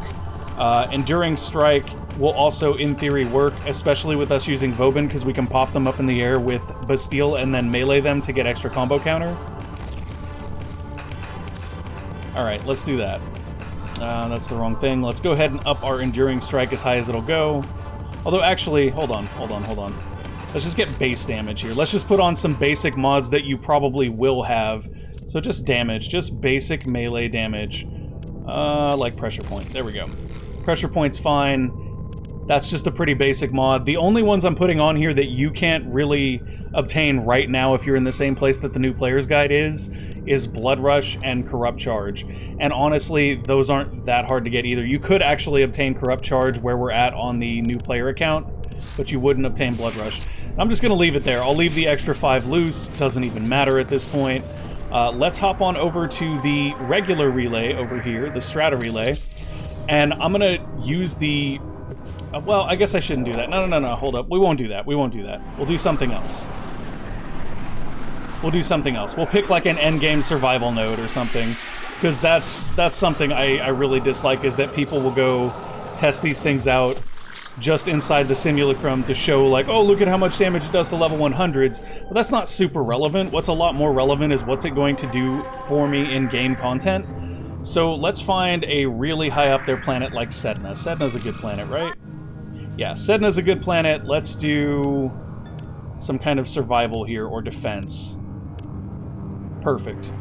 Enduring Strike will also, in theory, work, especially with us using Vauban, because we can pop them up in the air with Bastille and then melee them to get extra combo counter. Alright, let's do that. That's the wrong thing. Let's go ahead and up our Enduring Strike as high as it'll go. Although, actually, hold on. Let's just get base damage here. Let's just put on some basic mods that you probably will have. So just damage, just basic melee damage. Like Pressure Point. There we go. Pressure Point's fine. That's just a pretty basic mod. The only ones I'm putting on here that you can't really obtain right now if you're in the same place that the new player's guide is Blood Rush and Corrupt Charge. And honestly, those aren't that hard to get either. You could actually obtain Corrupt Charge where we're at on the new player account, but you wouldn't obtain Blood Rush. I'm just going to leave it there. I'll leave the extra 5 loose. Doesn't even matter at this point. Let's hop on over to the regular relay over here, the Strata relay. And I'm going to use the... well, I guess I shouldn't do that. No, hold up. We won't do that. We'll do something else. We'll pick like an endgame survival node or something. Because that's something I really dislike, is that people will go test these things out just inside the simulacrum to show like, oh, look at how much damage it does to level 100s. But that's not super relevant. What's a lot more relevant is what's it going to do for me in game content. So let's find a really high up there planet like Sedna. Sedna's a good planet, right? Yeah, Sedna's a good planet. Let's do some kind of survival here, or defense. Perfect.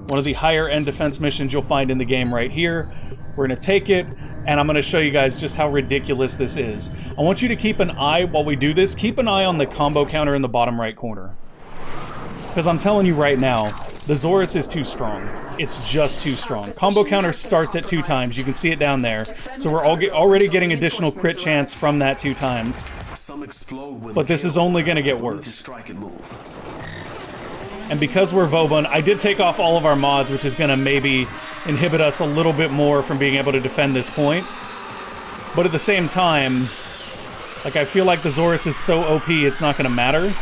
One of the higher end defense missions you'll find in the game right here. We're going to take it, and I'm going to show you guys just how ridiculous this is. I want you to keep an eye, while we do this, keep an eye on the combo counter in the bottom right corner. Because I'm telling you right now, the Xoris is too strong. It's just too strong. Combo counter starts at 2 times. You can see it down there. So we're already getting additional crit chance from that 2 times. But this is only going to get worse. And because we're Vauban, I did take off all of our mods, which is going to maybe inhibit us a little bit more from being able to defend this point. But at the same time, like, I feel like the Xoris is so OP, it's not going to matter.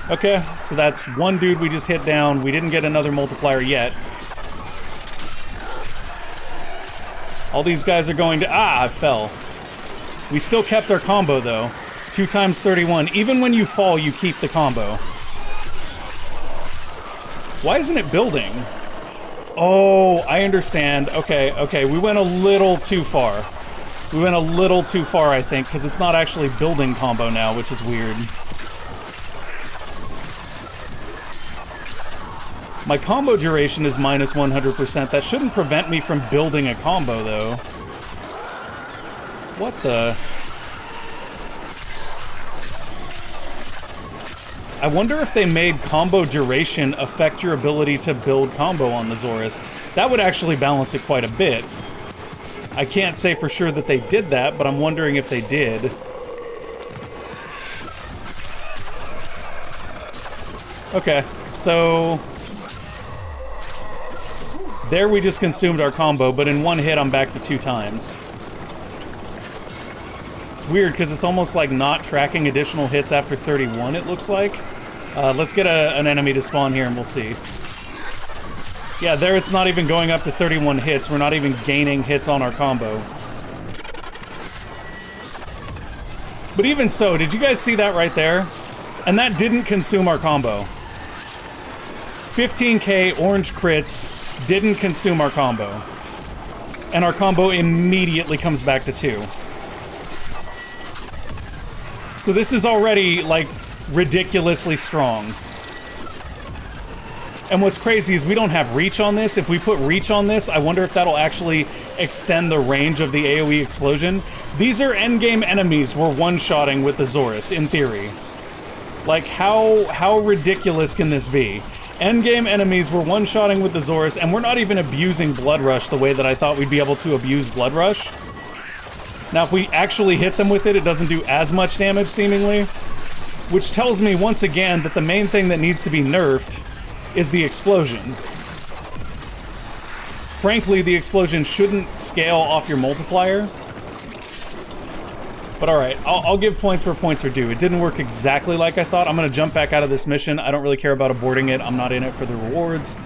Okay, so that's 1 dude we just hit down. We didn't get another multiplier yet. All these guys are going to... Ah, I fell. We still kept our combo, though. 2 times 31. Even when you fall, you keep the combo. Why isn't it building? Oh, I understand. Okay, okay. We went a little too far. We went a little too far, I think, because it's not actually building combo now, which is weird. My combo duration is minus 100%. That shouldn't prevent me from building a combo, though. What the... I wonder if they made combo duration affect your ability to build combo on the Xoris. That would actually balance it quite a bit. I can't say for sure that they did that, but I'm wondering if they did. Okay, so... there we just consumed our combo, but in 1 hit I'm back to 2 times. It's weird, because it's almost like not tracking additional hits after 31, it looks like. Let's get an enemy to spawn here and we'll see. Yeah, there it's not even going up to 31 hits. We're not even gaining hits on our combo. But even so, did you guys see that right there? And that didn't consume our combo. 15k orange crits didn't consume our combo. And our combo immediately comes back to 2. So this is already, like, ridiculously strong. And what's crazy is we don't have reach on this. If we put reach on this, I wonder if that'll actually extend the range of the AoE explosion. These are endgame enemies we're one-shotting with the Xoris, in theory. Like, how ridiculous can this be? Endgame enemies we're one-shotting with the Xoris, and we're not even abusing Blood Rush the way that I thought we'd be able to abuse Blood Rush. Now, if we actually hit them with it, it doesn't do as much damage, seemingly. Which tells me, once again, that the main thing that needs to be nerfed is the explosion. Frankly, the explosion shouldn't scale off your multiplier. But alright, I'll give points where points are due. It didn't work exactly like I thought. I'm going to jump back out of this mission. I don't really care about aborting it. I'm not in it for the rewards.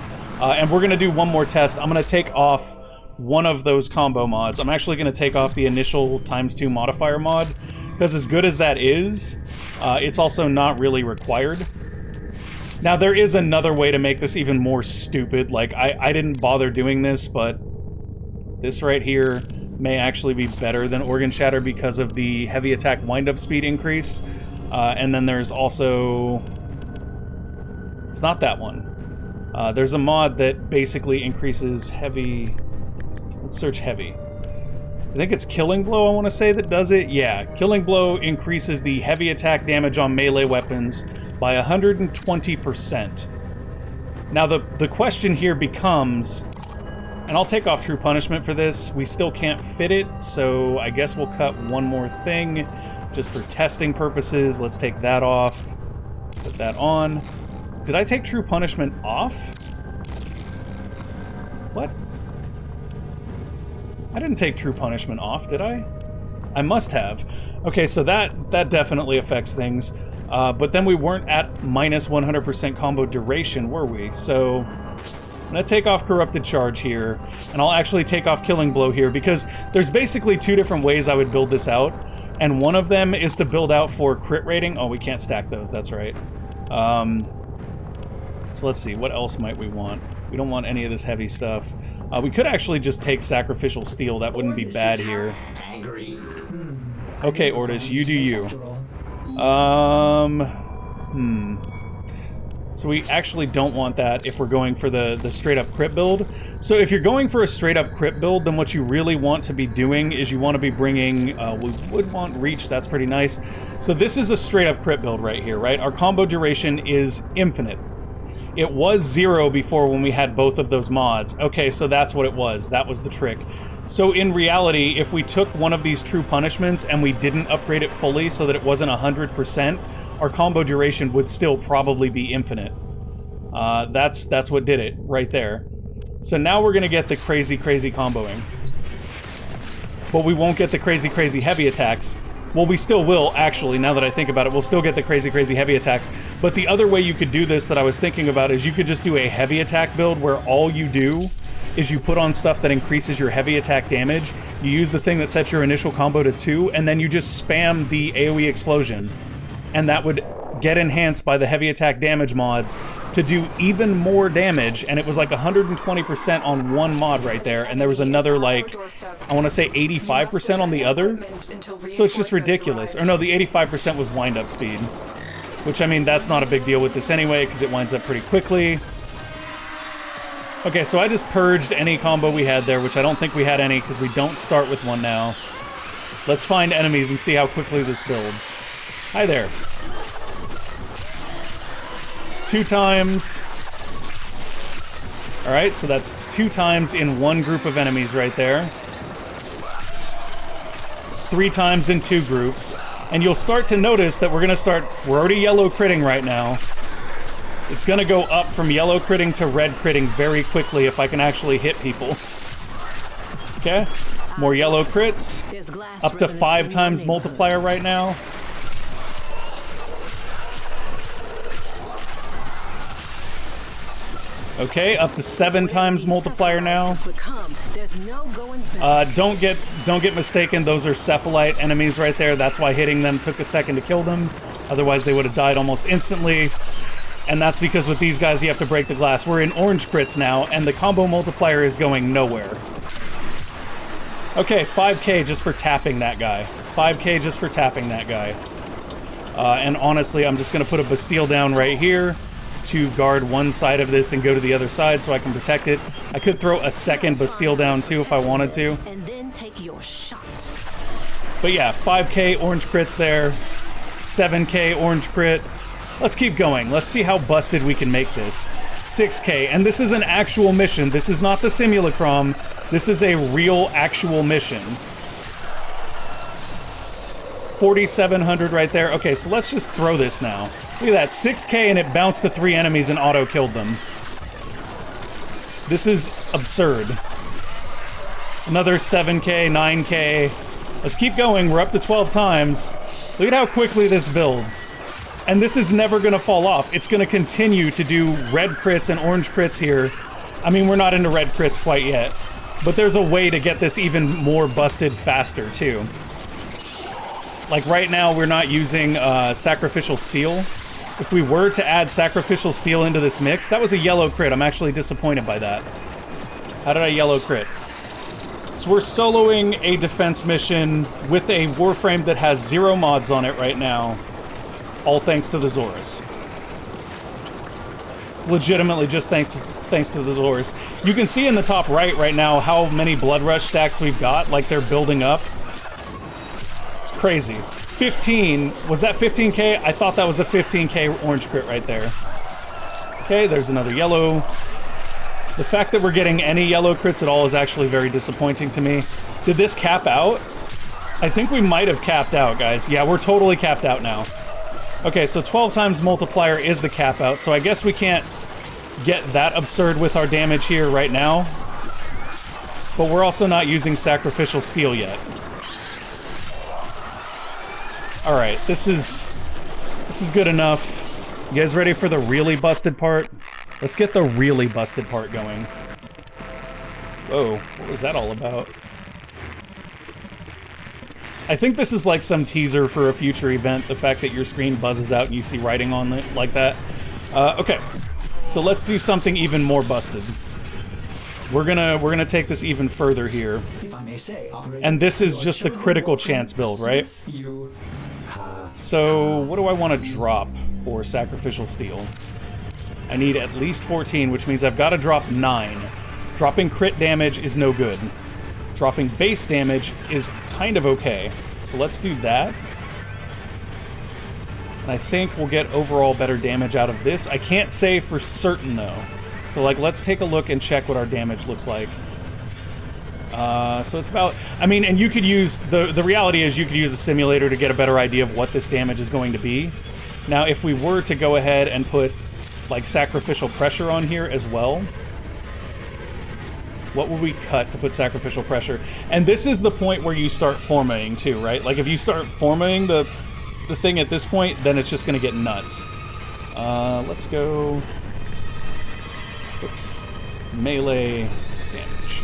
And we're going to do one more test. I'm going to take off one of those combo mods. I'm actually going to take off the initial ×2 modifier mod. Because as good as that is, it's also not really required. Now, there is another way to make this even more stupid. Like, I didn't bother doing this, but this right here may actually be better than Organ Shatter because of the heavy attack wind-up speed increase. And then there's also... it's not that one. There's a mod that basically increases heavy... let's search heavy. I think it's Killing Blow, I want to say, that does it. Yeah, Killing Blow increases the heavy attack damage on melee weapons by 120%. Now, the question here becomes... and I'll take off True Punishment for this. We still can't fit it, so I guess we'll cut one more thing just for testing purposes. Let's take that off. Put that on. Did I take True Punishment off? What? I didn't take True Punishment off, did I? I must have. Okay, so that definitely affects things. But then we weren't at minus 100% combo duration, were we? So I'm going to take off Corrupted Charge here, and I'll actually take off Killing Blow here, because there's basically 2 different ways I would build this out, and one of them is to build out for crit rating. Oh, we can't stack those, that's right. So let's see, what else might we want? We don't want any of this heavy stuff. We could actually just take Sacrificial Steel, that wouldn't be bad here. Okay, Ortis, you do you. So we actually don't want that if we're going for the straight up crit build. So if you're going for a straight up crit build, then what you really want to be doing is you want to be bringing, we would want reach, that's pretty nice. So this is a straight up crit build right here, right? Our combo duration is infinite. It was 0 before when we had both of those mods. Okay, so that's what it was. That was the trick. So in reality, if we took one of these true punishments and we didn't upgrade it fully so that it wasn't 100%, our combo duration would still probably be infinite. That's what did it right there. So now we're gonna get the crazy comboing. But we won't get the crazy heavy attacks. Well, we still will, actually, now that I think about it. We'll still get the crazy heavy attacks. But the other way you could do this that I was thinking about is you could just do a heavy attack build where all you do is you put on stuff that increases your heavy attack damage, you use the thing that sets your initial combo to 2, and then you just spam the AoE explosion. And that would get enhanced by the heavy attack damage mods to do even more damage, and it was like 120% on one mod right there, and there was another, like, I want to say 85% on the other, so it's just ridiculous. Or no, the 85% was wind-up speed, which, I mean, that's not a big deal with this anyway, because it winds up pretty quickly. Okay, so I just purged any combo we had there, which I don't think we had any, because we don't start with one now. Let's find enemies and see how quickly this builds. Hi there. 2 times. Alright, so that's 2 times in one group of enemies right there. 3 times in 2 groups. And you'll start to notice that we're already yellow critting right now. It's gonna go up from yellow critting to red critting very quickly if I can actually hit people. Okay, more yellow crits. Up to 5 times multiplier right now. Okay, up to 7 times multiplier now. Don't get mistaken, those are cephalite enemies right there. That's why hitting them took a second to kill them. Otherwise they would have died almost instantly. And that's because with these guys you have to break the glass. We're in orange crits now, and the combo multiplier is going nowhere. Okay, 5k just for tapping that guy. 5k just for tapping that guy. And honestly, I'm just gonna put a Bastille down right here to guard one side of this and go to the other side so I can protect it. I could throw a second Bastille down too if I wanted to. And then take your shot. But yeah, 5k orange crits there, 7k orange crit. Let's keep going. Let's see how busted we can make this. 6k, and this is an actual mission. This is not the simulacrum. This is a real actual mission. 4,700 right there. Okay, so let's just throw this now. Look at that, 6k and it bounced to 3 enemies and auto-killed them. This is absurd. Another 7k, 9k. Let's keep going, we're up to 12 times. Look at how quickly this builds. And this is never gonna fall off. It's gonna continue to do red crits and orange crits here. I mean, we're not into red crits quite yet. But there's a way to get this even more busted faster, too. Like right now, we're not using Sacrificial Steel. If we were to add Sacrificial Steel into this mix, that was a yellow crit. I'm actually disappointed by that. How did I yellow crit? So we're soloing a defense mission with a Warframe that has 0 mods on it right now. All thanks to the Xoris. It's legitimately just thanks to the Xoris. You can see in the top right now how many Blood Rush stacks we've got, like they're building up. It's crazy. 15, was that 15k? I thought that was a 15k orange crit right there. Okay, there's another yellow. The fact that we're getting any yellow crits at all is actually very disappointing to me. Did this cap out? I think we might have capped out, guys. Yeah, we're totally capped out now. Okay, so 12 times multiplier is the cap out, so I guess we can't get that absurd with our damage here right now. But we're also not using Sacrificial Steel yet. Alright, this is good enough. You guys ready for the really busted part? Let's get the really busted part going. Whoa, what was that all about? I think this is like some teaser for a future event, the fact that your screen buzzes out and you see writing on it like that. Okay, so let's do something even more busted. We're gonna take this even further here. And this is just the critical chance build, right? So, what do I want to drop for Sacrificial Steel? I need at least 14, which means I've got to drop 9. Dropping crit damage is no good. Dropping base damage is kind of okay. So let's do that. And I think we'll get overall better damage out of this. I can't say for certain, though. So, like, let's take a look and check what our damage looks like. So it's about... I mean, and you could use... The reality is you could use a simulator to get a better idea of what this damage is going to be. Now, if we were to go ahead and put, like, sacrificial pressure on here as well... What would we cut to put sacrificial pressure? And this is the point where you start formatting, too, right? Like, if you start formatting the thing at this point, then it's just going to get nuts. Let's go... Oops. Melee damage.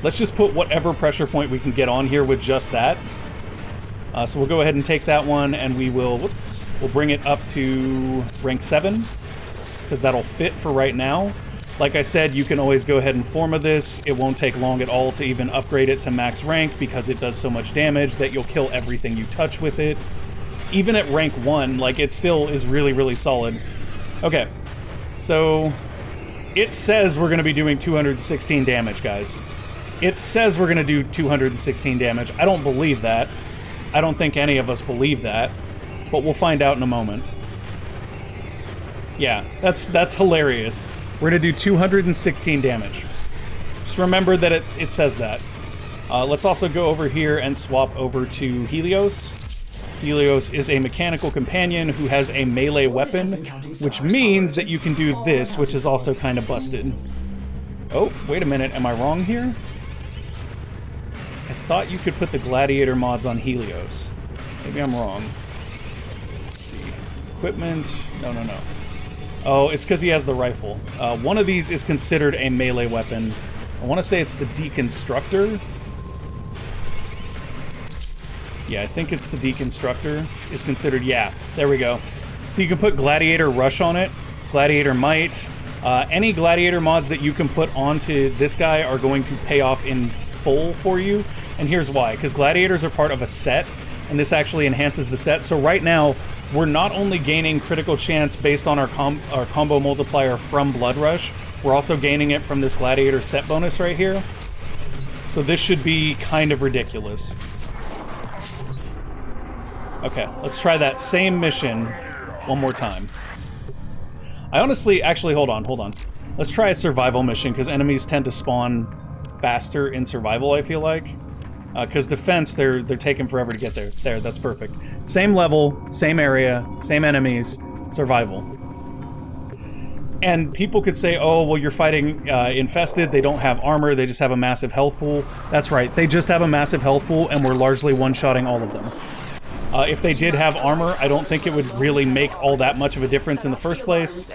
Let's just put whatever pressure point we can get on here with just that. So we'll go ahead and take that one, and we will... Whoops. We'll bring it up to rank 7, because that'll fit for right now. Like I said, you can always go ahead and forma this. It won't take long at all to even upgrade it to max rank because it does so much damage that you'll kill everything you touch with it. Even at rank 1, like, it still is really, really solid. Okay, so it says we're going to be doing 216 damage, guys. It says we're going to do 216 damage. I don't believe that. I don't think any of us believe that, but we'll find out in a moment. Yeah, that's hilarious. We're going to do 216 damage. Just remember that it says that. Let's also go over here and swap over to Helios. Helios is a mechanical companion who has a melee weapon, which means that you can do this, which is also kind of busted. Oh, wait a minute. Am I wrong here? I thought you could put the gladiator mods on Helios. Maybe I'm wrong. Let's see. Equipment. No. Oh, it's because he has the rifle. One of these is considered a melee weapon. I want to say it's the Deconstructor. Yeah, I think it's the Deconstructor is considered... Yeah, there we go. So you can put Gladiator Rush on it, Gladiator Might. Any Gladiator mods that you can put onto this guy are going to pay off in full for you. And here's why. Because Gladiators are part of a set, and this actually enhances the set. So right now, we're not only gaining critical chance based on our combo multiplier from Blood Rush, we're also gaining it from this Gladiator set bonus right here. So this should be kind of ridiculous. Okay, let's try that same mission one more time. I honestly... Actually, hold on. Let's try a survival mission, because enemies tend to spawn faster in survival, I feel like. Because defense, they're taking forever to get there. There, that's perfect. Same level, same area, same enemies, survival. And people could say, oh, well, you're fighting infested, they don't have armor, they just have a massive health pool. That's right, they just have a massive health pool, and we're largely one-shotting all of them. If they did have armor, I don't think it would really make all that much of a difference in the first place.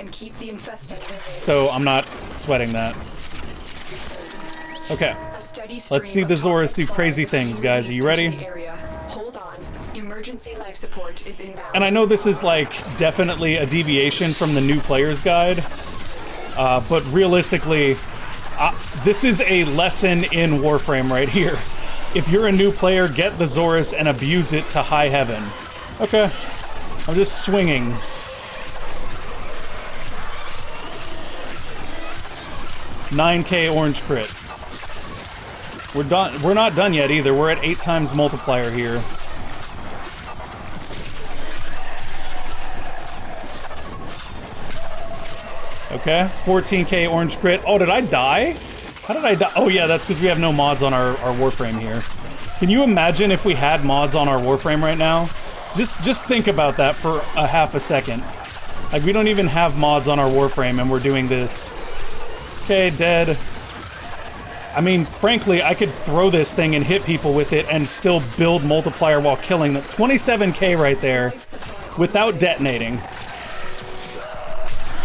So I'm not sweating that. Okay. Let's see the Xoris do crazy things, guys. Are you ready? And I know this is, like, definitely a deviation from the new player's guide, but realistically, this is a lesson in Warframe right here. If you're a new player, get the Xoris and abuse it to high heaven. Okay. I'm just swinging. $9K orange crit. We're done. We're not done yet either. We're at 8 times multiplier here. Okay, 14K orange crit. Oh, did I die? How did I die? Oh yeah, that's because we have no mods on our Warframe here. Can you imagine if we had mods on our Warframe right now? Just think about that for a half a second. Like, we don't even have mods on our Warframe and we're doing this. Okay, dead. I mean, frankly, I could throw this thing and hit people with it and still build multiplier while killing them. 27K right there without detonating.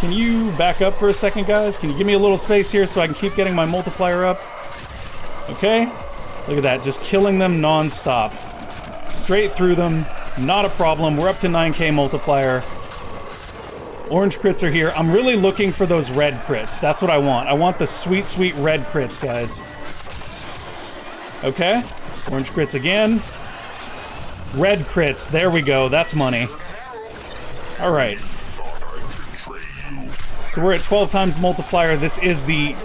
Can you back up for a second, guys? Can you give me a little space here so I can keep getting my multiplier up? Okay. Look at that. Just killing them non-stop. Straight through them. Not a problem. We're up to 9K multiplier. Orange crits are here. I'm really looking for those red crits. That's what I want. I want the sweet, sweet red crits, guys. Okay. Orange crits again. Red crits. There we go. That's money. All right. So we're at 12 times multiplier. This is the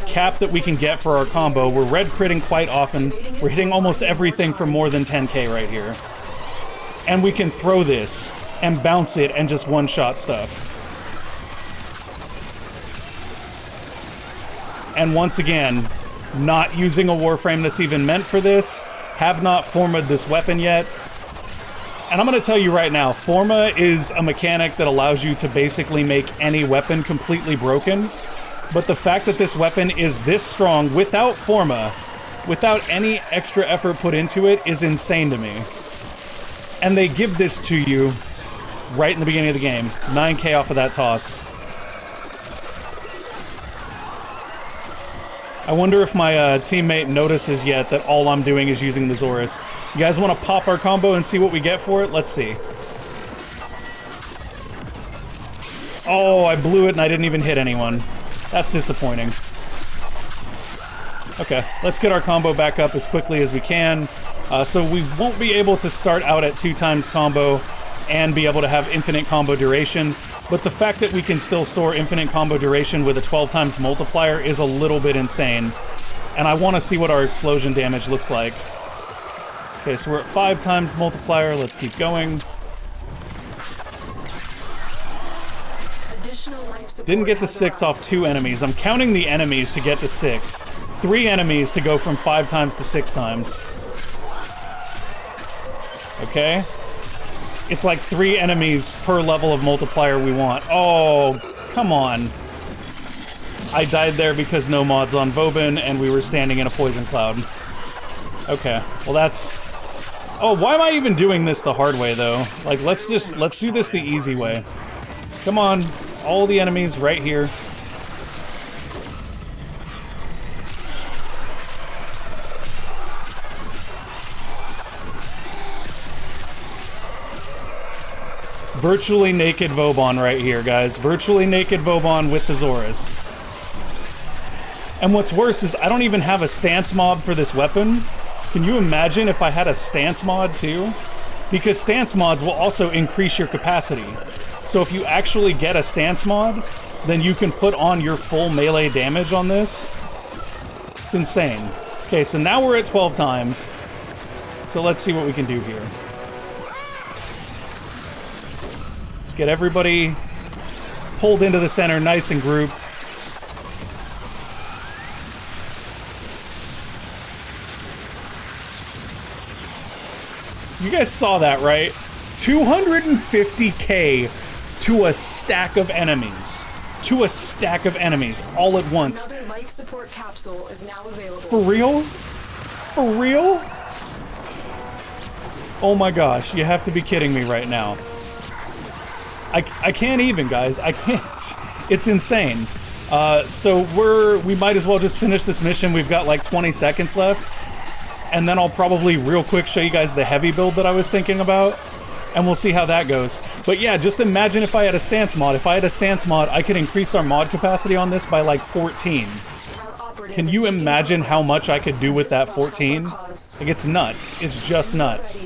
cap that we can get for our combo. We're red critting quite often. We're hitting almost everything for more than 10k right here. And we can throw this and bounce it and just one-shot stuff. And once again, not using a Warframe that's even meant for this. Have not formed this weapon yet. And I'm going to tell you right now, Forma is a mechanic that allows you to basically make any weapon completely broken. But the fact that this weapon is this strong without Forma, without any extra effort put into it, is insane to me. And they give this to you right in the beginning of the game. 9k off of that toss. I wonder if my teammate notices yet that all I'm doing is using the Xoris. You guys want to pop our combo and see what we get for it? Let's see. Oh, I blew it and I didn't even hit anyone. That's disappointing. Okay, let's get our combo back up as quickly as we can. So we won't be able to start out at 2 times combo and be able to have infinite combo duration. But the fact that we can still store infinite combo duration with a 12 times multiplier is a little bit insane. And I want to see what our explosion damage looks like. Okay, so we're at 5 times multiplier. Let's keep going. Didn't get to 6 off 2 enemies. I'm counting the enemies to get to 6. 3 enemies to go from 5 times to 6 times. Okay. It's like 3 enemies per level of multiplier we want. Oh, come on. I died there because no mods on Vobin, and we were standing in a poison cloud. Okay, well that's... Oh, why am I even doing this the hard way, though? Like, let's do this the easy way. Come on, all the enemies right here. Virtually naked Vobon right here, guys. Virtually naked Vobon with the Xoris. And what's worse is I don't even have a stance mob for this weapon. Can you imagine if I had a stance mod too? Because stance mods will also increase your capacity. So if you actually get a stance mod, then you can put on your full melee damage on this. It's insane. Okay, so now we're at 12 times. So let's see what we can do here. Get everybody pulled into the center, nice and grouped. You guys saw that, right? 250k to a stack of enemies. To a stack of enemies, all at once. Another life support capsule is now available. For real? For real? Oh my gosh, you have to be kidding me right now. I can't even, guys. I can't. It's insane. So we might as well just finish this mission. We've got like 20 seconds left. And then I'll probably real quick show you guys the heavy build that I was thinking about. And we'll see how that goes. But yeah, just imagine if I had a stance mod. If I had a stance mod, I could increase our mod capacity on this by like 14. Can you imagine how much I could do with that 14? Like, it's nuts. It's just nuts.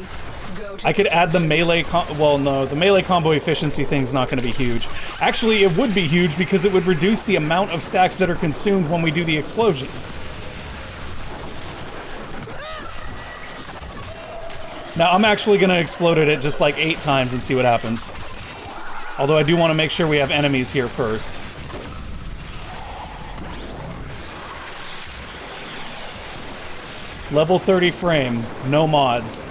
I could add the melee well, no, the melee combo efficiency thing's not going to be huge. Actually, it would be huge because it would reduce the amount of stacks that are consumed when we do the explosion. Now, I'm actually going to explode it just like 8 times and see what happens. Although I do want to make sure we have enemies here first. Level 30 frame, no mods.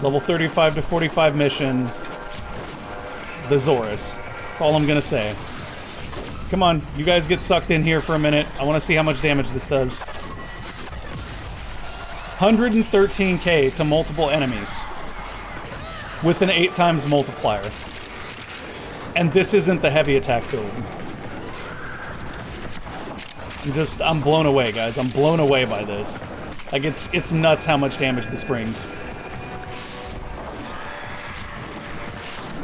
Level 35 to 45 mission, the Xoris. That's all I'm gonna say. Come on, you guys get sucked in here for a minute. I want to see how much damage this does. 113k to multiple enemies with an 8 times multiplier. And this isn't the heavy attack build. I'm blown away, guys. I'm blown away by this. Like, it's nuts how much damage this brings.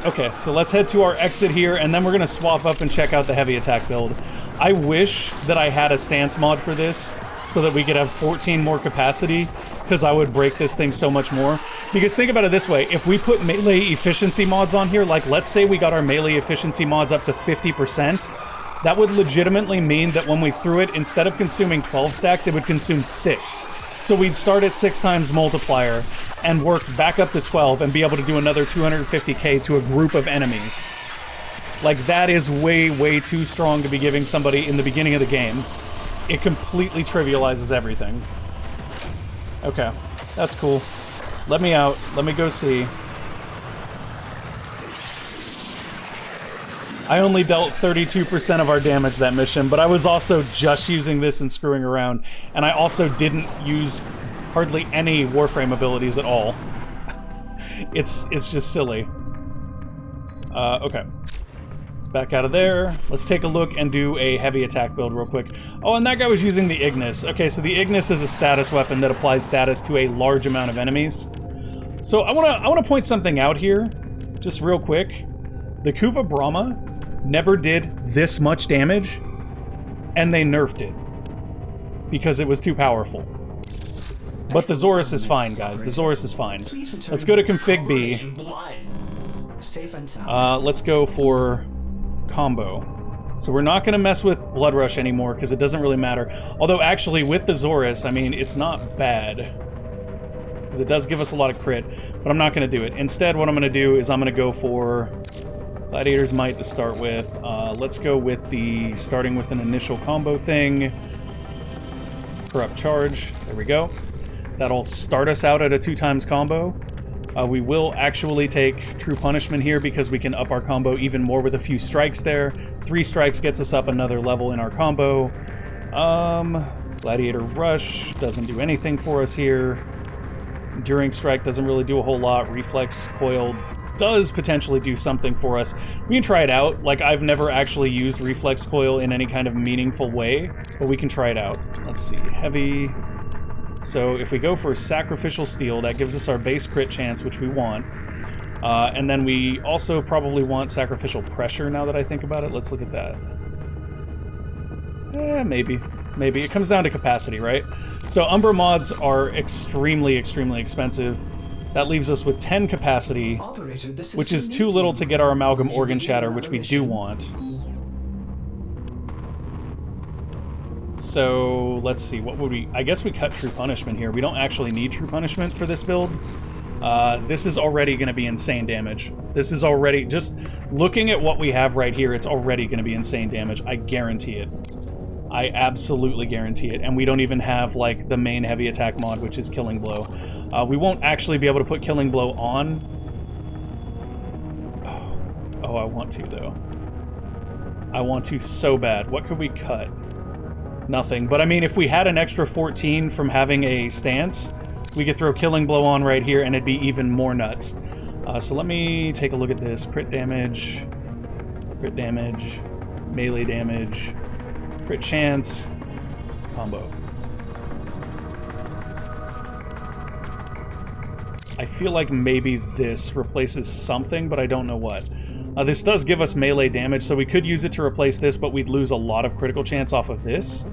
Okay, so let's head to our exit here, and then we're gonna swap up and check out the heavy attack build. I wish that I had a stance mod for this, so that we could have 14 more capacity, because I would break this thing so much more. Because think about it this way, if we put melee efficiency mods on here, like let's say we got our melee efficiency mods up to 50%, that would legitimately mean that when we threw it, instead of consuming 12 stacks, it would consume 6. So we'd start at 6 times multiplier and work back up to 12 and be able to do another 250k to a group of enemies. Like, that is way, way too strong to be giving somebody in the beginning of the game. It completely trivializes everything. Okay, that's cool. Let me out. Let me go see. I only dealt 32% of our damage that mission, but I was also just using this and screwing around, and I also didn't use hardly any Warframe abilities at all. It's just silly. Okay. Let's back out of there. Let's take a look and do a heavy attack build real quick. Oh, and that guy was using the Ignis. Okay, so the Ignis is a status weapon that applies status to a large amount of enemies. So I wanna point something out here, just real quick. The Kuva Brahma never did this much damage, and they nerfed it because it was too powerful. But the Xoris is fine, guys. The Xoris is fine. Let's go to config B. Let's go for combo. So we're not going to mess with Blood Rush anymore because it doesn't really matter. Although actually with the Xoris, I mean, it's not bad because it does give us a lot of crit, but I'm not going to do it. Instead, what I'm going to do is I'm going to go for Gladiator's Might to start with. Let's go with the starting with an initial combo thing. Corrupt Charge. There we go. That'll start us out at a 2 times combo. We will actually take True Punishment here because we can up our combo even more with a few strikes there. 3 strikes gets us up another level in our combo. Gladiator Rush doesn't do anything for us here. Enduring Strike doesn't really do a whole lot. Reflex Coil does potentially do something for us. We can try it out. Like, I've never actually used Reflex Coil in any kind of meaningful way, but we can try it out. Let's see. Heavy. So if we go for Sacrificial Steel, that gives us our base crit chance, which we want. And then we also probably want Sacrificial Pressure, now that I think about it. Let's look at that. Maybe. Maybe. It comes down to capacity, right? So Umbra mods are extremely, extremely expensive. That leaves us with 10 capacity, which is too little to get our Amalgam Organ Shatter, which we do want. So, let's see, what would we... I guess we cut True Punishment here. We don't actually need True Punishment for this build. This is already going to be insane damage. This is already... Just looking at what we have right here, it's already going to be insane damage. I guarantee it. I absolutely guarantee it. And we don't even have, like, the main heavy attack mod, which is Killing Blow. We won't actually be able to put Killing Blow on. Oh, I want to, though. I want to so bad. What could we cut? Nothing. But, I mean, if we had an extra 14 from having a stance, we could throw Killing Blow on right here, and it'd be even more nuts. So let me take a look at this. Crit damage, melee damage, crit chance, combo. I feel like maybe this replaces something, but I don't know what. This does give us melee damage, so we could use it to replace this, but we'd lose a lot of critical chance off of this.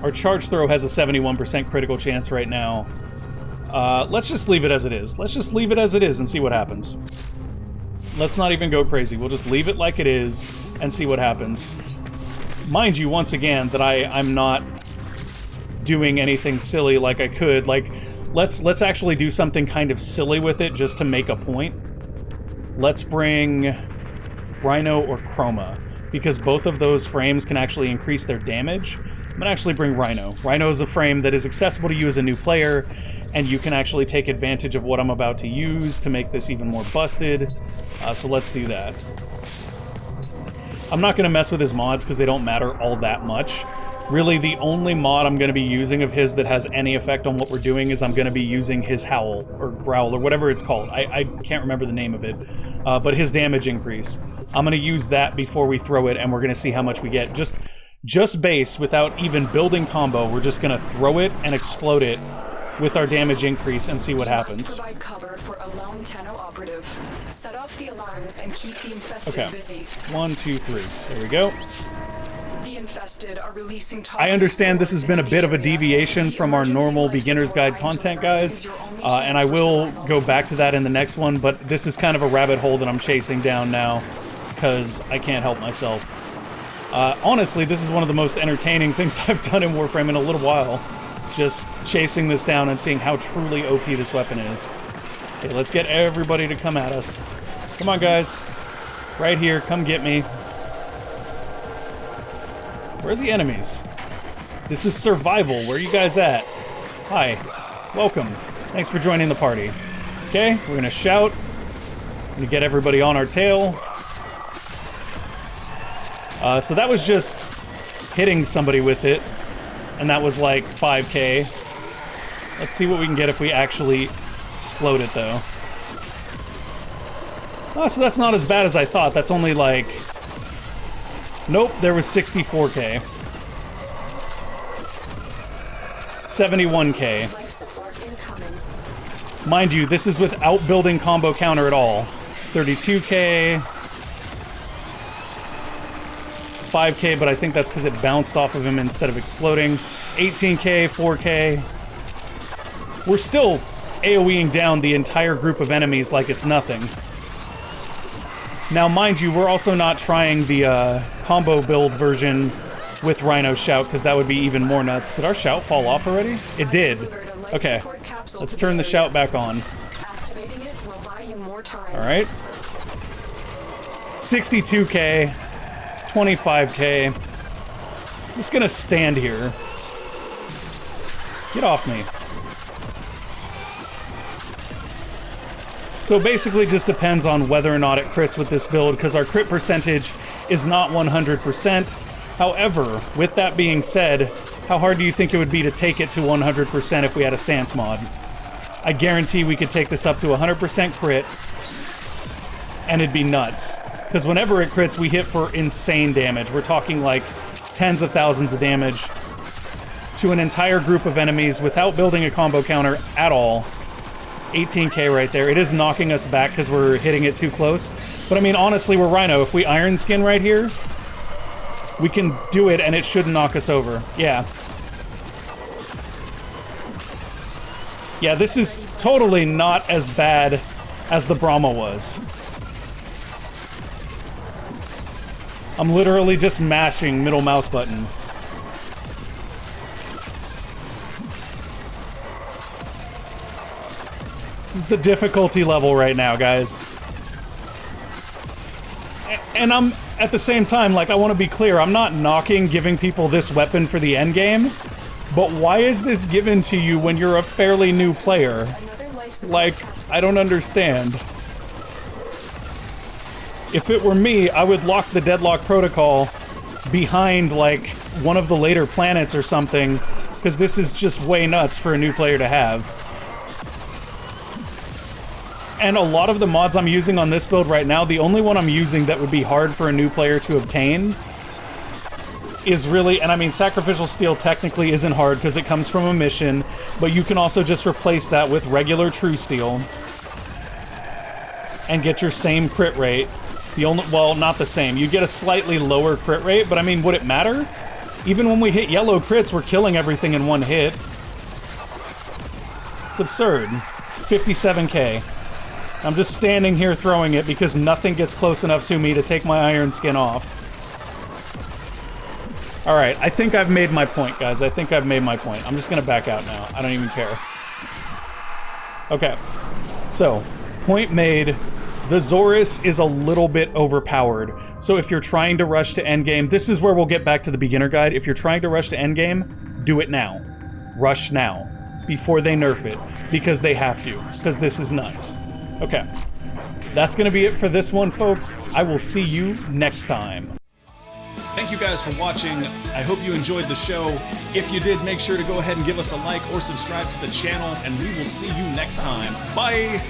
Our charge throw has a 71% critical chance right now. Let's just leave it as it is. Let's just leave it as it is and see what happens. Let's not even go crazy. We'll just leave it like it is and see what happens. Mind you, once again, that I'm not doing anything silly like I could. Like, let's actually do something kind of silly with it just to make a point. Let's bring Rhino or Chroma, because both of those frames can actually increase their damage. I'm gonna actually bring Rhino. Rhino is a frame that is accessible to you as a new player, and you can actually take advantage of what I'm about to use to make this even more busted. So let's do that. I'm not going to mess with his mods because they don't matter all that much. Really, the only mod I'm going to be using of his that has any effect on what we're doing is I'm going to be using his Howl, or Growl, or whatever it's called. I can't remember the name of it. But his damage increase. I'm going to use that before we throw it, and we're going to see how much we get. Just base, without even building combo, we're just going to throw it and explode it with our damage increase and see what happens. Provide cover for a lone Tenno operative. Set off the alarms and keep the infested busy. 1, 2, 3. There we go. The infested are releasing toxic. I understand this has been a bit of a deviation from our normal beginner's guide content, guys, and I will go back to that in the next one, but this is kind of a rabbit hole that I'm chasing down now. because I can't help myself. Honestly, this is one of the most entertaining things I've done in Warframe in a little while. Just chasing this down and seeing how truly OP this weapon is. Okay, let's get everybody to come at us. Come on, guys. Right here, come get me. Where are the enemies? This is survival. Where are you guys at? Hi. Welcome. Thanks for joining the party. Okay, we're gonna shout. We're gonna get everybody on our tail. So that was just hitting somebody with it, and that was like 5k. Let's see what we can get if we actually explode it, though. Oh, so that's not as bad as I thought. That's only like... Nope, there was 64k. 71k. Mind you, this is without building combo counter at all. 32k. 5k, but I think that's because it bounced off of him instead of exploding. 18k, 4k. We're still AoEing down the entire group of enemies like it's nothing. Now, mind you, we're also not trying the combo build version with Rhino's shout, because that would be even more nuts. Did our shout fall off already? It did. Okay, let's turn the shout back on. Alright. 62k. 25k. I'm just gonna stand here. Get off me. So basically just depends on whether or not it crits with this build, because our crit percentage is not 100%. However, with that being said, how hard do you think it would be to take it to 100% if we had a stance mod? I guarantee we could take this up to 100% crit, and it'd be nuts. Because whenever it crits, we hit for insane damage. We're talking like tens of thousands of damage to an entire group of enemies without building a combo counter at all. 18k right there. It is knocking us back because we're hitting it too close. But I mean, honestly, we're Rhino. If we Iron Skin right here, we can do it and it shouldn't knock us over. Yeah. Yeah, this is totally not as bad as the Brahma was. I'm literally just mashing middle mouse button. This is the difficulty level right now, guys. And I'm, at the same time, like, I want to be clear, I'm not knocking giving people this weapon for the end game, but why is this given to you when you're a fairly new player? Like, I don't understand. If it were me, I would lock the Deadlock Protocol behind, like, one of the later planets or something, because this is just way nuts for a new player to have. And a lot of the mods I'm using on this build right now, the only one I'm using that would be hard for a new player to obtain is really, and I mean, Sacrificial Steel technically isn't hard because it comes from a mission, but you can also just replace that with regular True Steel and get your same crit rate. The only, well, not the same. You get a slightly lower crit rate, but I mean, would it matter? Even when we hit yellow crits, we're killing everything in one hit. It's absurd. 57k. I'm just standing here throwing it because nothing gets close enough to me to take my Iron Skin off. Alright, I think I've made my point, guys. I think I've made my point. I'm just gonna back out now. I don't even care. Okay. So, point made. The Xoris is a little bit overpowered. So if you're trying to rush to endgame, this is where we'll get back to the beginner guide. If you're trying to rush to endgame, do it now. Rush now. Before they nerf it. Because they have to. Because this is nuts. Okay. That's gonna be it for this one, folks. I will see you next time. Thank you guys for watching. I hope you enjoyed the show. If you did, make sure to go ahead and give us a like or subscribe to the channel, and we will see you next time. Bye!